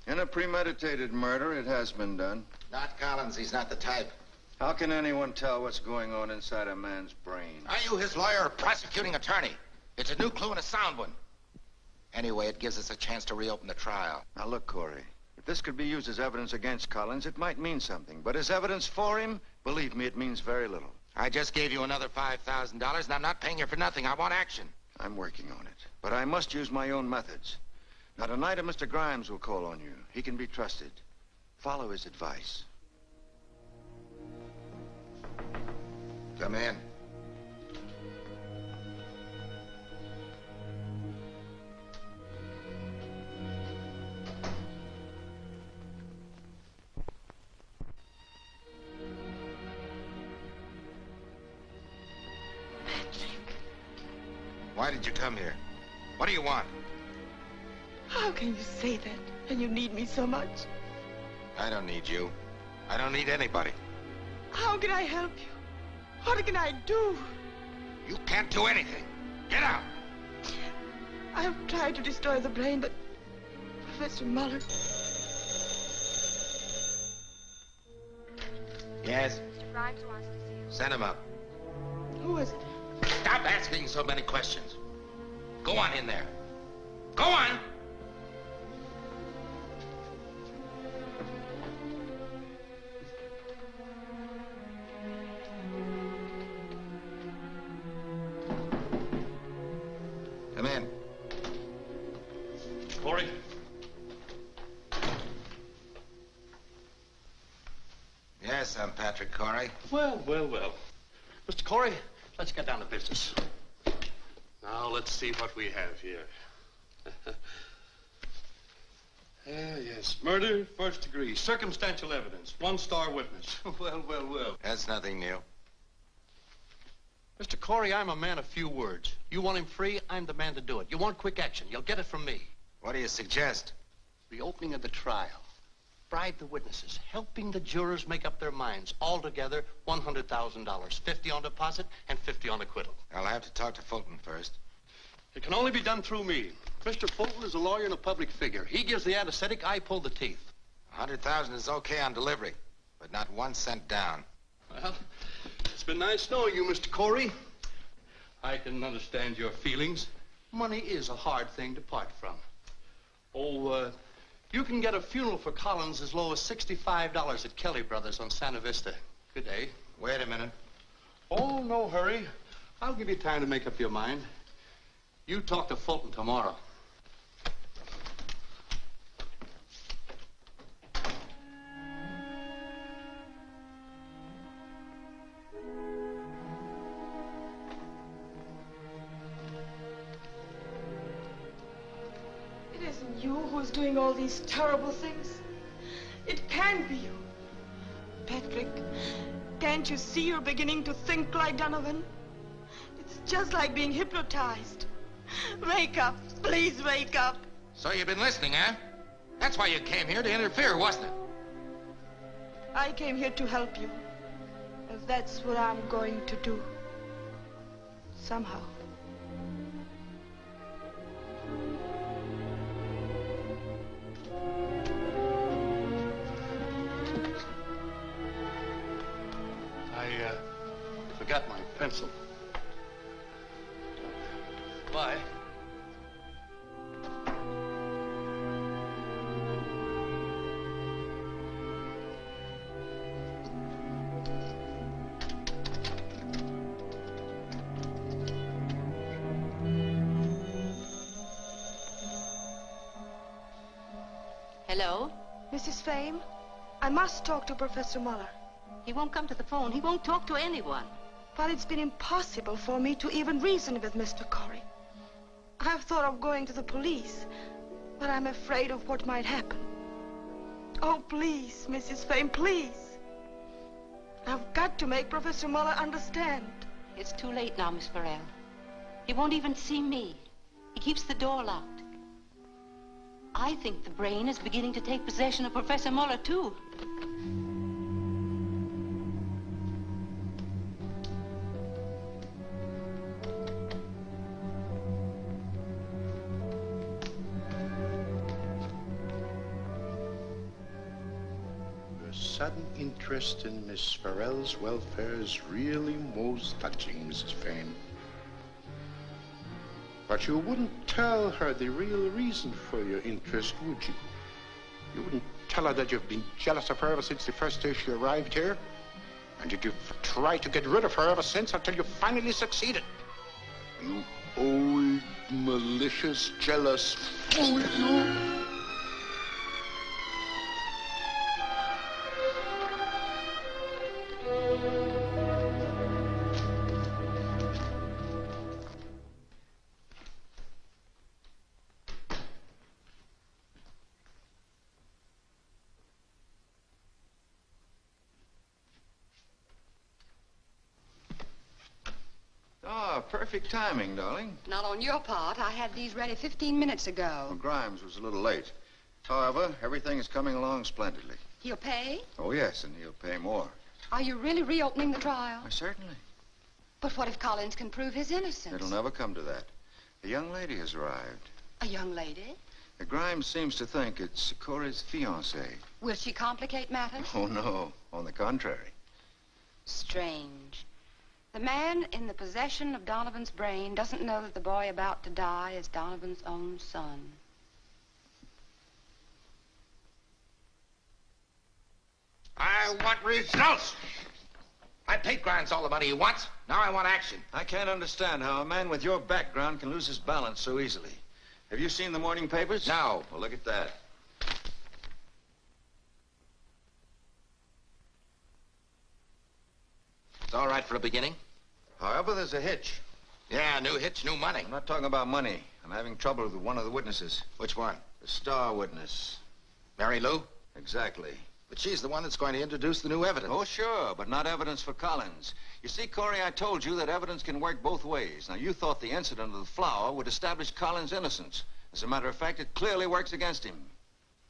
In a premeditated murder, it has been done. Not Collins. He's not the type. How can anyone tell what's going on inside a man's brain? Are you his lawyer or prosecuting attorney? It's a new clue and a sound one. Anyway, it gives us a chance to reopen the trial. Now, look, Corey. If this could be used as evidence against Collins, it might mean something. But as evidence for him, believe me, it means very little. I just gave you another $5,000, and I'm not paying you for nothing. I want action. I'm working on it. But I must use my own methods. Now, tonight, Mr. Grimes will call on you. He can be trusted. Follow his advice. Come in. did you come here? What do you want? How can you say that when you need me so much? I don't need you. I don't need anybody. How can I help you? What can I do? You can't do anything. Get out! I have tried to destroy the brain, but Professor Muller... Yes? Mr. Grimes wants to see you. Send him up. Who is it? Stop asking so many questions. Go on in there. Go on! Come in. Corey? Yes, I'm Patrick Corey. Well, well, well. Mr. Corey, let's get down to business. Now, let's see what we have here. Yes, murder, first degree, circumstantial evidence, one-star witness. Well, well, well. That's nothing new. Mr. Corey, I'm a man of few words. You want him free, I'm the man to do it. You want quick action, you'll get it from me. What do you suggest? Reopening of the trial. Bribe the witnesses, helping the jurors make up their minds. Altogether, $100,000. 50 on deposit and 50 on acquittal. I'll have to talk to Fulton first. It can only be done through me. Mr. Fulton is a lawyer and a public figure. He gives the anesthetic, I pull the teeth. 100,000 is okay on delivery, but not 1 cent down. Well, it's been nice knowing you, Mr. Corey. I can understand your feelings. Money is a hard thing to part from. Oh, you can get a funeral for Collins as low as $65 at Kelly Brothers on Santa Vista. Good day. Wait a minute. Oh, no hurry. I'll give you time to make up your mind. You talk to Fulton tomorrow. It isn't you who's doing all these terrible things. It can't be you. Patrick, can't you see you're beginning to think like Donovan? It's just like being hypnotized. Wake up. Please wake up. So you've been listening, huh? That's why you came here, to interfere, wasn't it? I came here to help you. And that's what I'm going to do. Somehow. I forgot my pencil. Bye. Hello? Mrs. Fame, I must talk to Professor Muller. He won't come to the phone. He won't talk to anyone. But it's been impossible for me to even reason with Mr. Corey. I've thought of going to the police, but I'm afraid of what might happen. Oh, please, Mrs. Fame, please. I've got to make Professor Muller understand. It's too late now, Miss Farrell. He won't even see me. He keeps the door locked. I think the brain is beginning to take possession of Professor Muller, too. Your sudden interest in Miss Farrell's welfare is really most touching, Mrs. Fame. But you wouldn't tell her the real reason for your interest, would you? You wouldn't tell her that you've been jealous of her ever since the first day she arrived here? And that you've tried to get rid of her ever since until you finally succeeded? You old, malicious, jealous fool, you! perfect timing, darling. Not on your part. I had these ready 15 minutes ago. Well, Grimes was a little late. However, everything is coming along splendidly. He'll pay? Oh, yes, and he'll pay more. Are you really reopening the trial? Why, certainly. But what if Collins can prove his innocence? It'll never come to that. A young lady has arrived. A young lady? Grimes seems to think it's Corey's fiancée. Will she complicate matters? Oh, no. On the contrary. Strange. The man in the possession of Donovan's brain doesn't know that the boy about to die is Donovan's own son. I want results. I paid Grimes all the money he wants. Now I want action. I can't understand how a man with your background can lose his balance so easily. Have you seen the morning papers? No. Well, look at that. It's all right for a beginning. However, there's a hitch. Yeah, new hitch, new money. I'm not talking about money. I'm having trouble with one of the witnesses. Which one? The star witness. Mary Lou? Exactly. But she's the one that's going to introduce the new evidence. Oh, sure, but not evidence for Collins. You see, Corey, I told you that evidence can work both ways. Now, you thought the incident of the flower would establish Collins' innocence. As a matter of fact, it clearly works against him.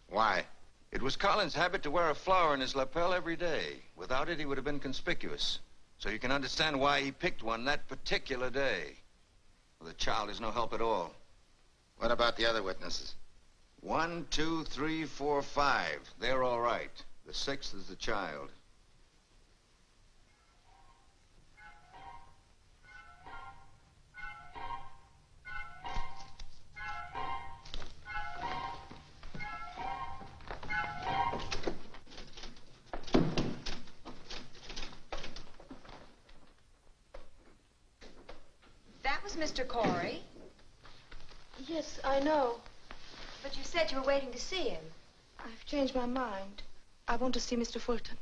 Why? It was Collins' habit to wear a flower in his lapel every day. Without it, he would have been conspicuous. So you can understand why he picked one that particular day. Well, the child is no help at all. What about the other witnesses? 1, 2, 3, 4, 5. They're all right. The 6th is the child. That was Mr. Corey. Yes, I know. But you said you were waiting to see him. I've changed my mind. I want to see Mr. Fulton.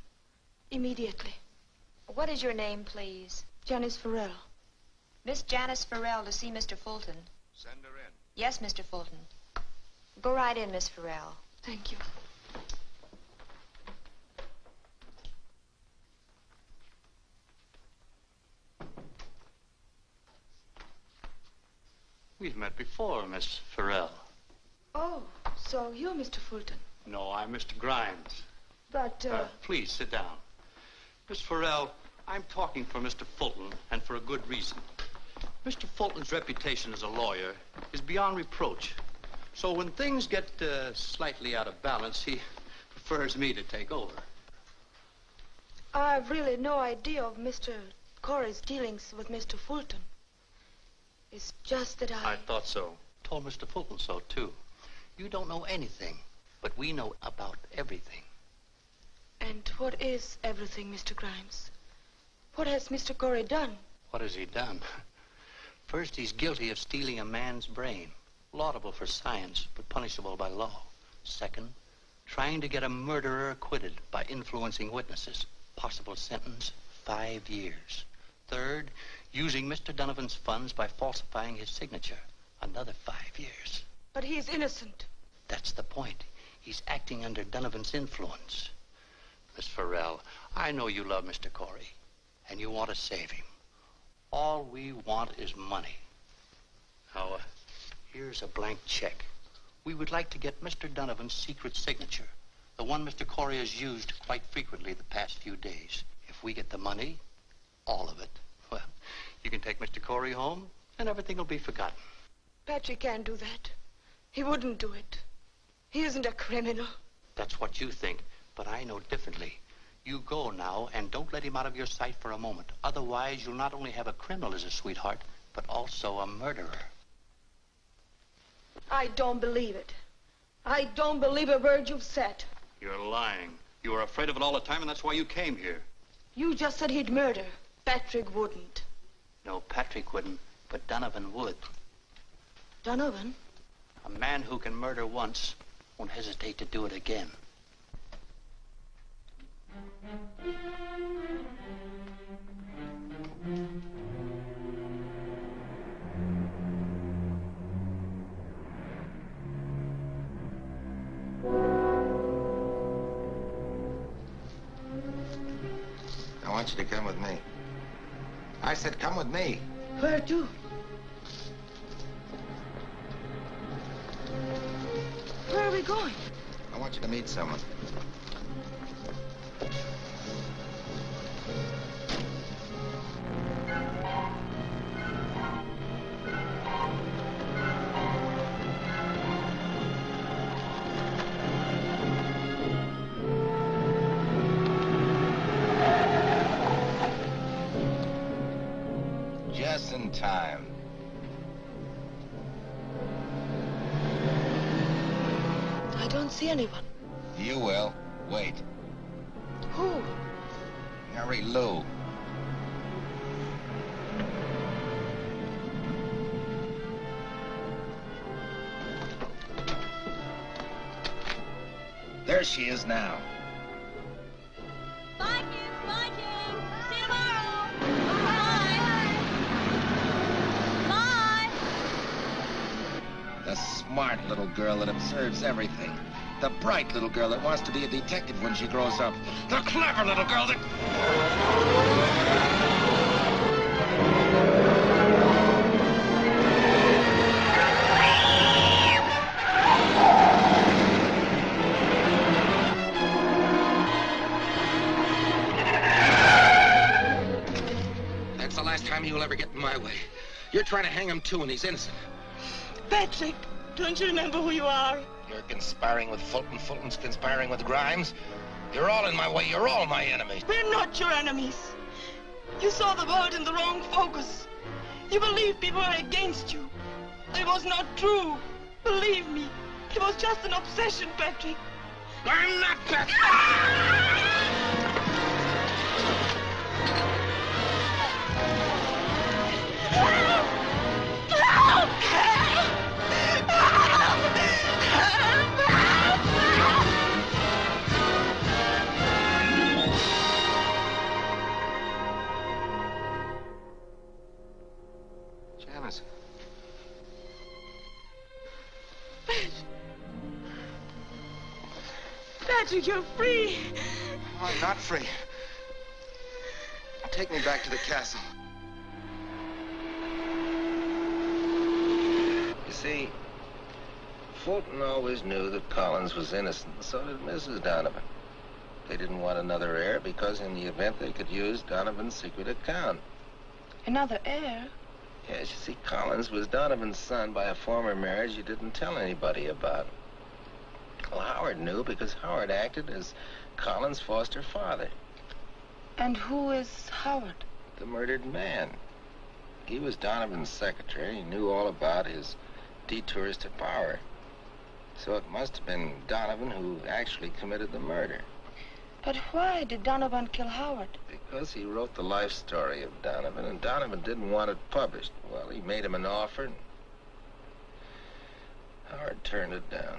Immediately. What is your name, please? Janice Farrell. Miss Janice Farrell to see Mr. Fulton. Send her in. Yes, Mr. Fulton. Go right in, Miss Farrell. Thank you. We've met before, Miss Farrell. Oh, so you're Mr. Fulton. No, I'm Mr. Grimes. But, Please, sit down. Miss Farrell, I'm talking for Mr. Fulton, and for a good reason. Mr. Fulton's reputation as a lawyer is beyond reproach. So when things get slightly out of balance, he prefers me to take over. I've really no idea of Mr. Corey's dealings with Mr. Fulton. It's just that I thought so. Told Mr. Fulton so, too. You don't know anything, but we know about everything. And what is everything, Mr. Grimes? What has Mr. Corey done? What has he done? First, he's guilty of stealing a man's brain. Laudable for science, but punishable by law. Second, trying to get a murderer acquitted by influencing witnesses. Possible sentence, 5 years. Third, using Mr. Donovan's funds by falsifying his signature. Another 5 years. But he's innocent. That's the point. He's acting under Donovan's influence. Miss Farrell, I know you love Mr. Corey, and you want to save him. All we want is money. Now, here's a blank check. We would like to get Mr. Donovan's secret signature, the one Mr. Corey has used quite frequently the past few days. If we get the money, all of it, well, you can take Mr. Corey home, and everything will be forgotten. Patrick can't do that. He wouldn't do it. He isn't a criminal. That's what you think, but I know differently. You go now, and don't let him out of your sight for a moment. Otherwise, you'll not only have a criminal as a sweetheart, but also a murderer. I don't believe it. I don't believe a word you've said. You're lying. You were afraid of it all the time, and that's why you came here. You just said he'd murder. Patrick wouldn't. No, Patrick wouldn't, but Donovan would. Donovan? A man who can murder once won't hesitate to do it again. I want you to come with me. I said come with me. Where to? Where are we going? I want you to meet someone. Just in time. I don't see anyone. You will. Wait. Who? Mary Lou. There she is now. Bye, kids. Bye, King. See you tomorrow. Bye. The smart little girl that observes everything. The bright little girl that wants to be a detective when she grows up. The clever little girl that... That's the last time you'll ever get in my way. You're trying to hang him too, and he's innocent. Patrick, don't you remember who you are? You're conspiring with Fulton. Fulton's conspiring with Grimes. You're all in my way. You're all my enemies. We're not your enemies. You saw the world in the wrong focus. You believed people were against you. It was not true. Believe me. It was just an obsession, Patrick. I'm not Patrick. Janice. Patrick, you're free. I'm not free. Take me back to the castle. You see, Fulton always knew that Collins was innocent, and so did Mrs. Donovan. They didn't want another heir because in the event they could use Donovan's secret account. Another heir? Yes, you see, Collins was Donovan's son by a former marriage he didn't tell anybody about. Well, Howard knew because Howard acted as Collins' foster father. And who is Howard? The murdered man. He was Donovan's secretary. He knew all about his detours to power. So it must have been Donovan who actually committed the murder. But why did Donovan kill Howard? Because he wrote the life story of Donovan, and Donovan didn't want it published. Well, he made him an offer, and Howard turned it down.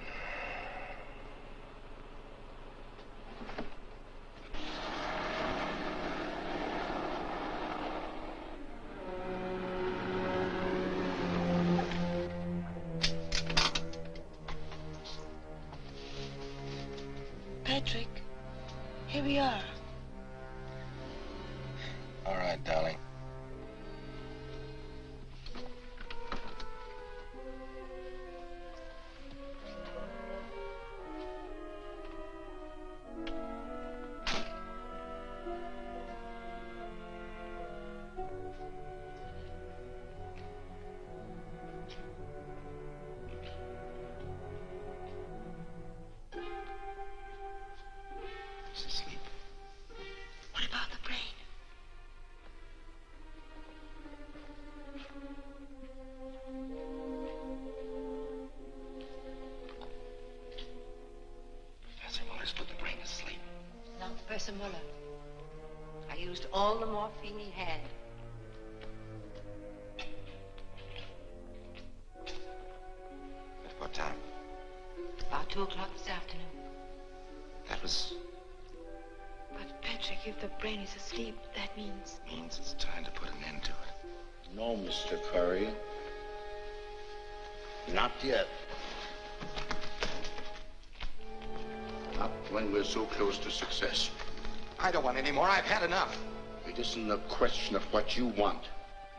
Patrick, here we are. All right, darling. He's asleep. What about the brain? Professor Muller's put the brain to sleep. Not Professor Muller. I used all the morphine he had. At what time? About 2 o'clock this afternoon. That was... But Patrick, if the brain is asleep, that means... means it's time to put an end to it. No, Mr. Curry. Not yet. Not when we're so close to success. I don't want any more. I've had enough. It isn't a question of what you want.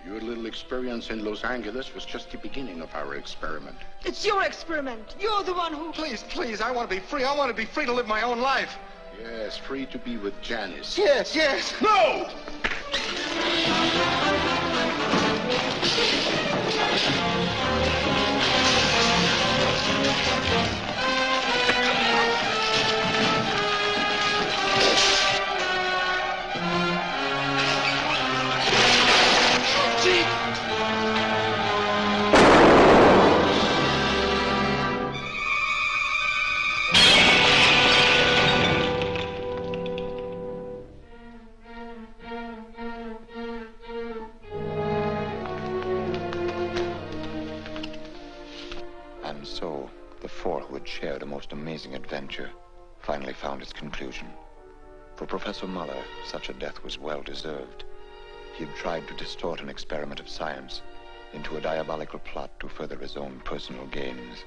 Your little experience in Los Angeles was just the beginning of our experiment. It's your experiment. You're the one who... Please, please, I want to be free. I want to be free to live my own life. Yes, free to be with Janice. Yes, yes. No! And so, the four who had shared a most amazing adventure finally found its conclusion. For Professor Muller, such a death was well deserved. He had tried to distort an experiment of science into a diabolical plot to further his own personal gains.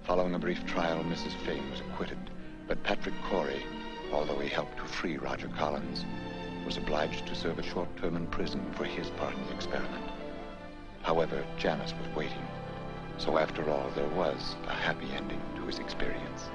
Following a brief trial, Mrs. Fane was acquitted, but Patrick Corey, although he helped to free Roger Collins, was obliged to serve a short term in prison for his part in the experiment. However, Janice was waiting. So after all, there was a happy ending to his experience.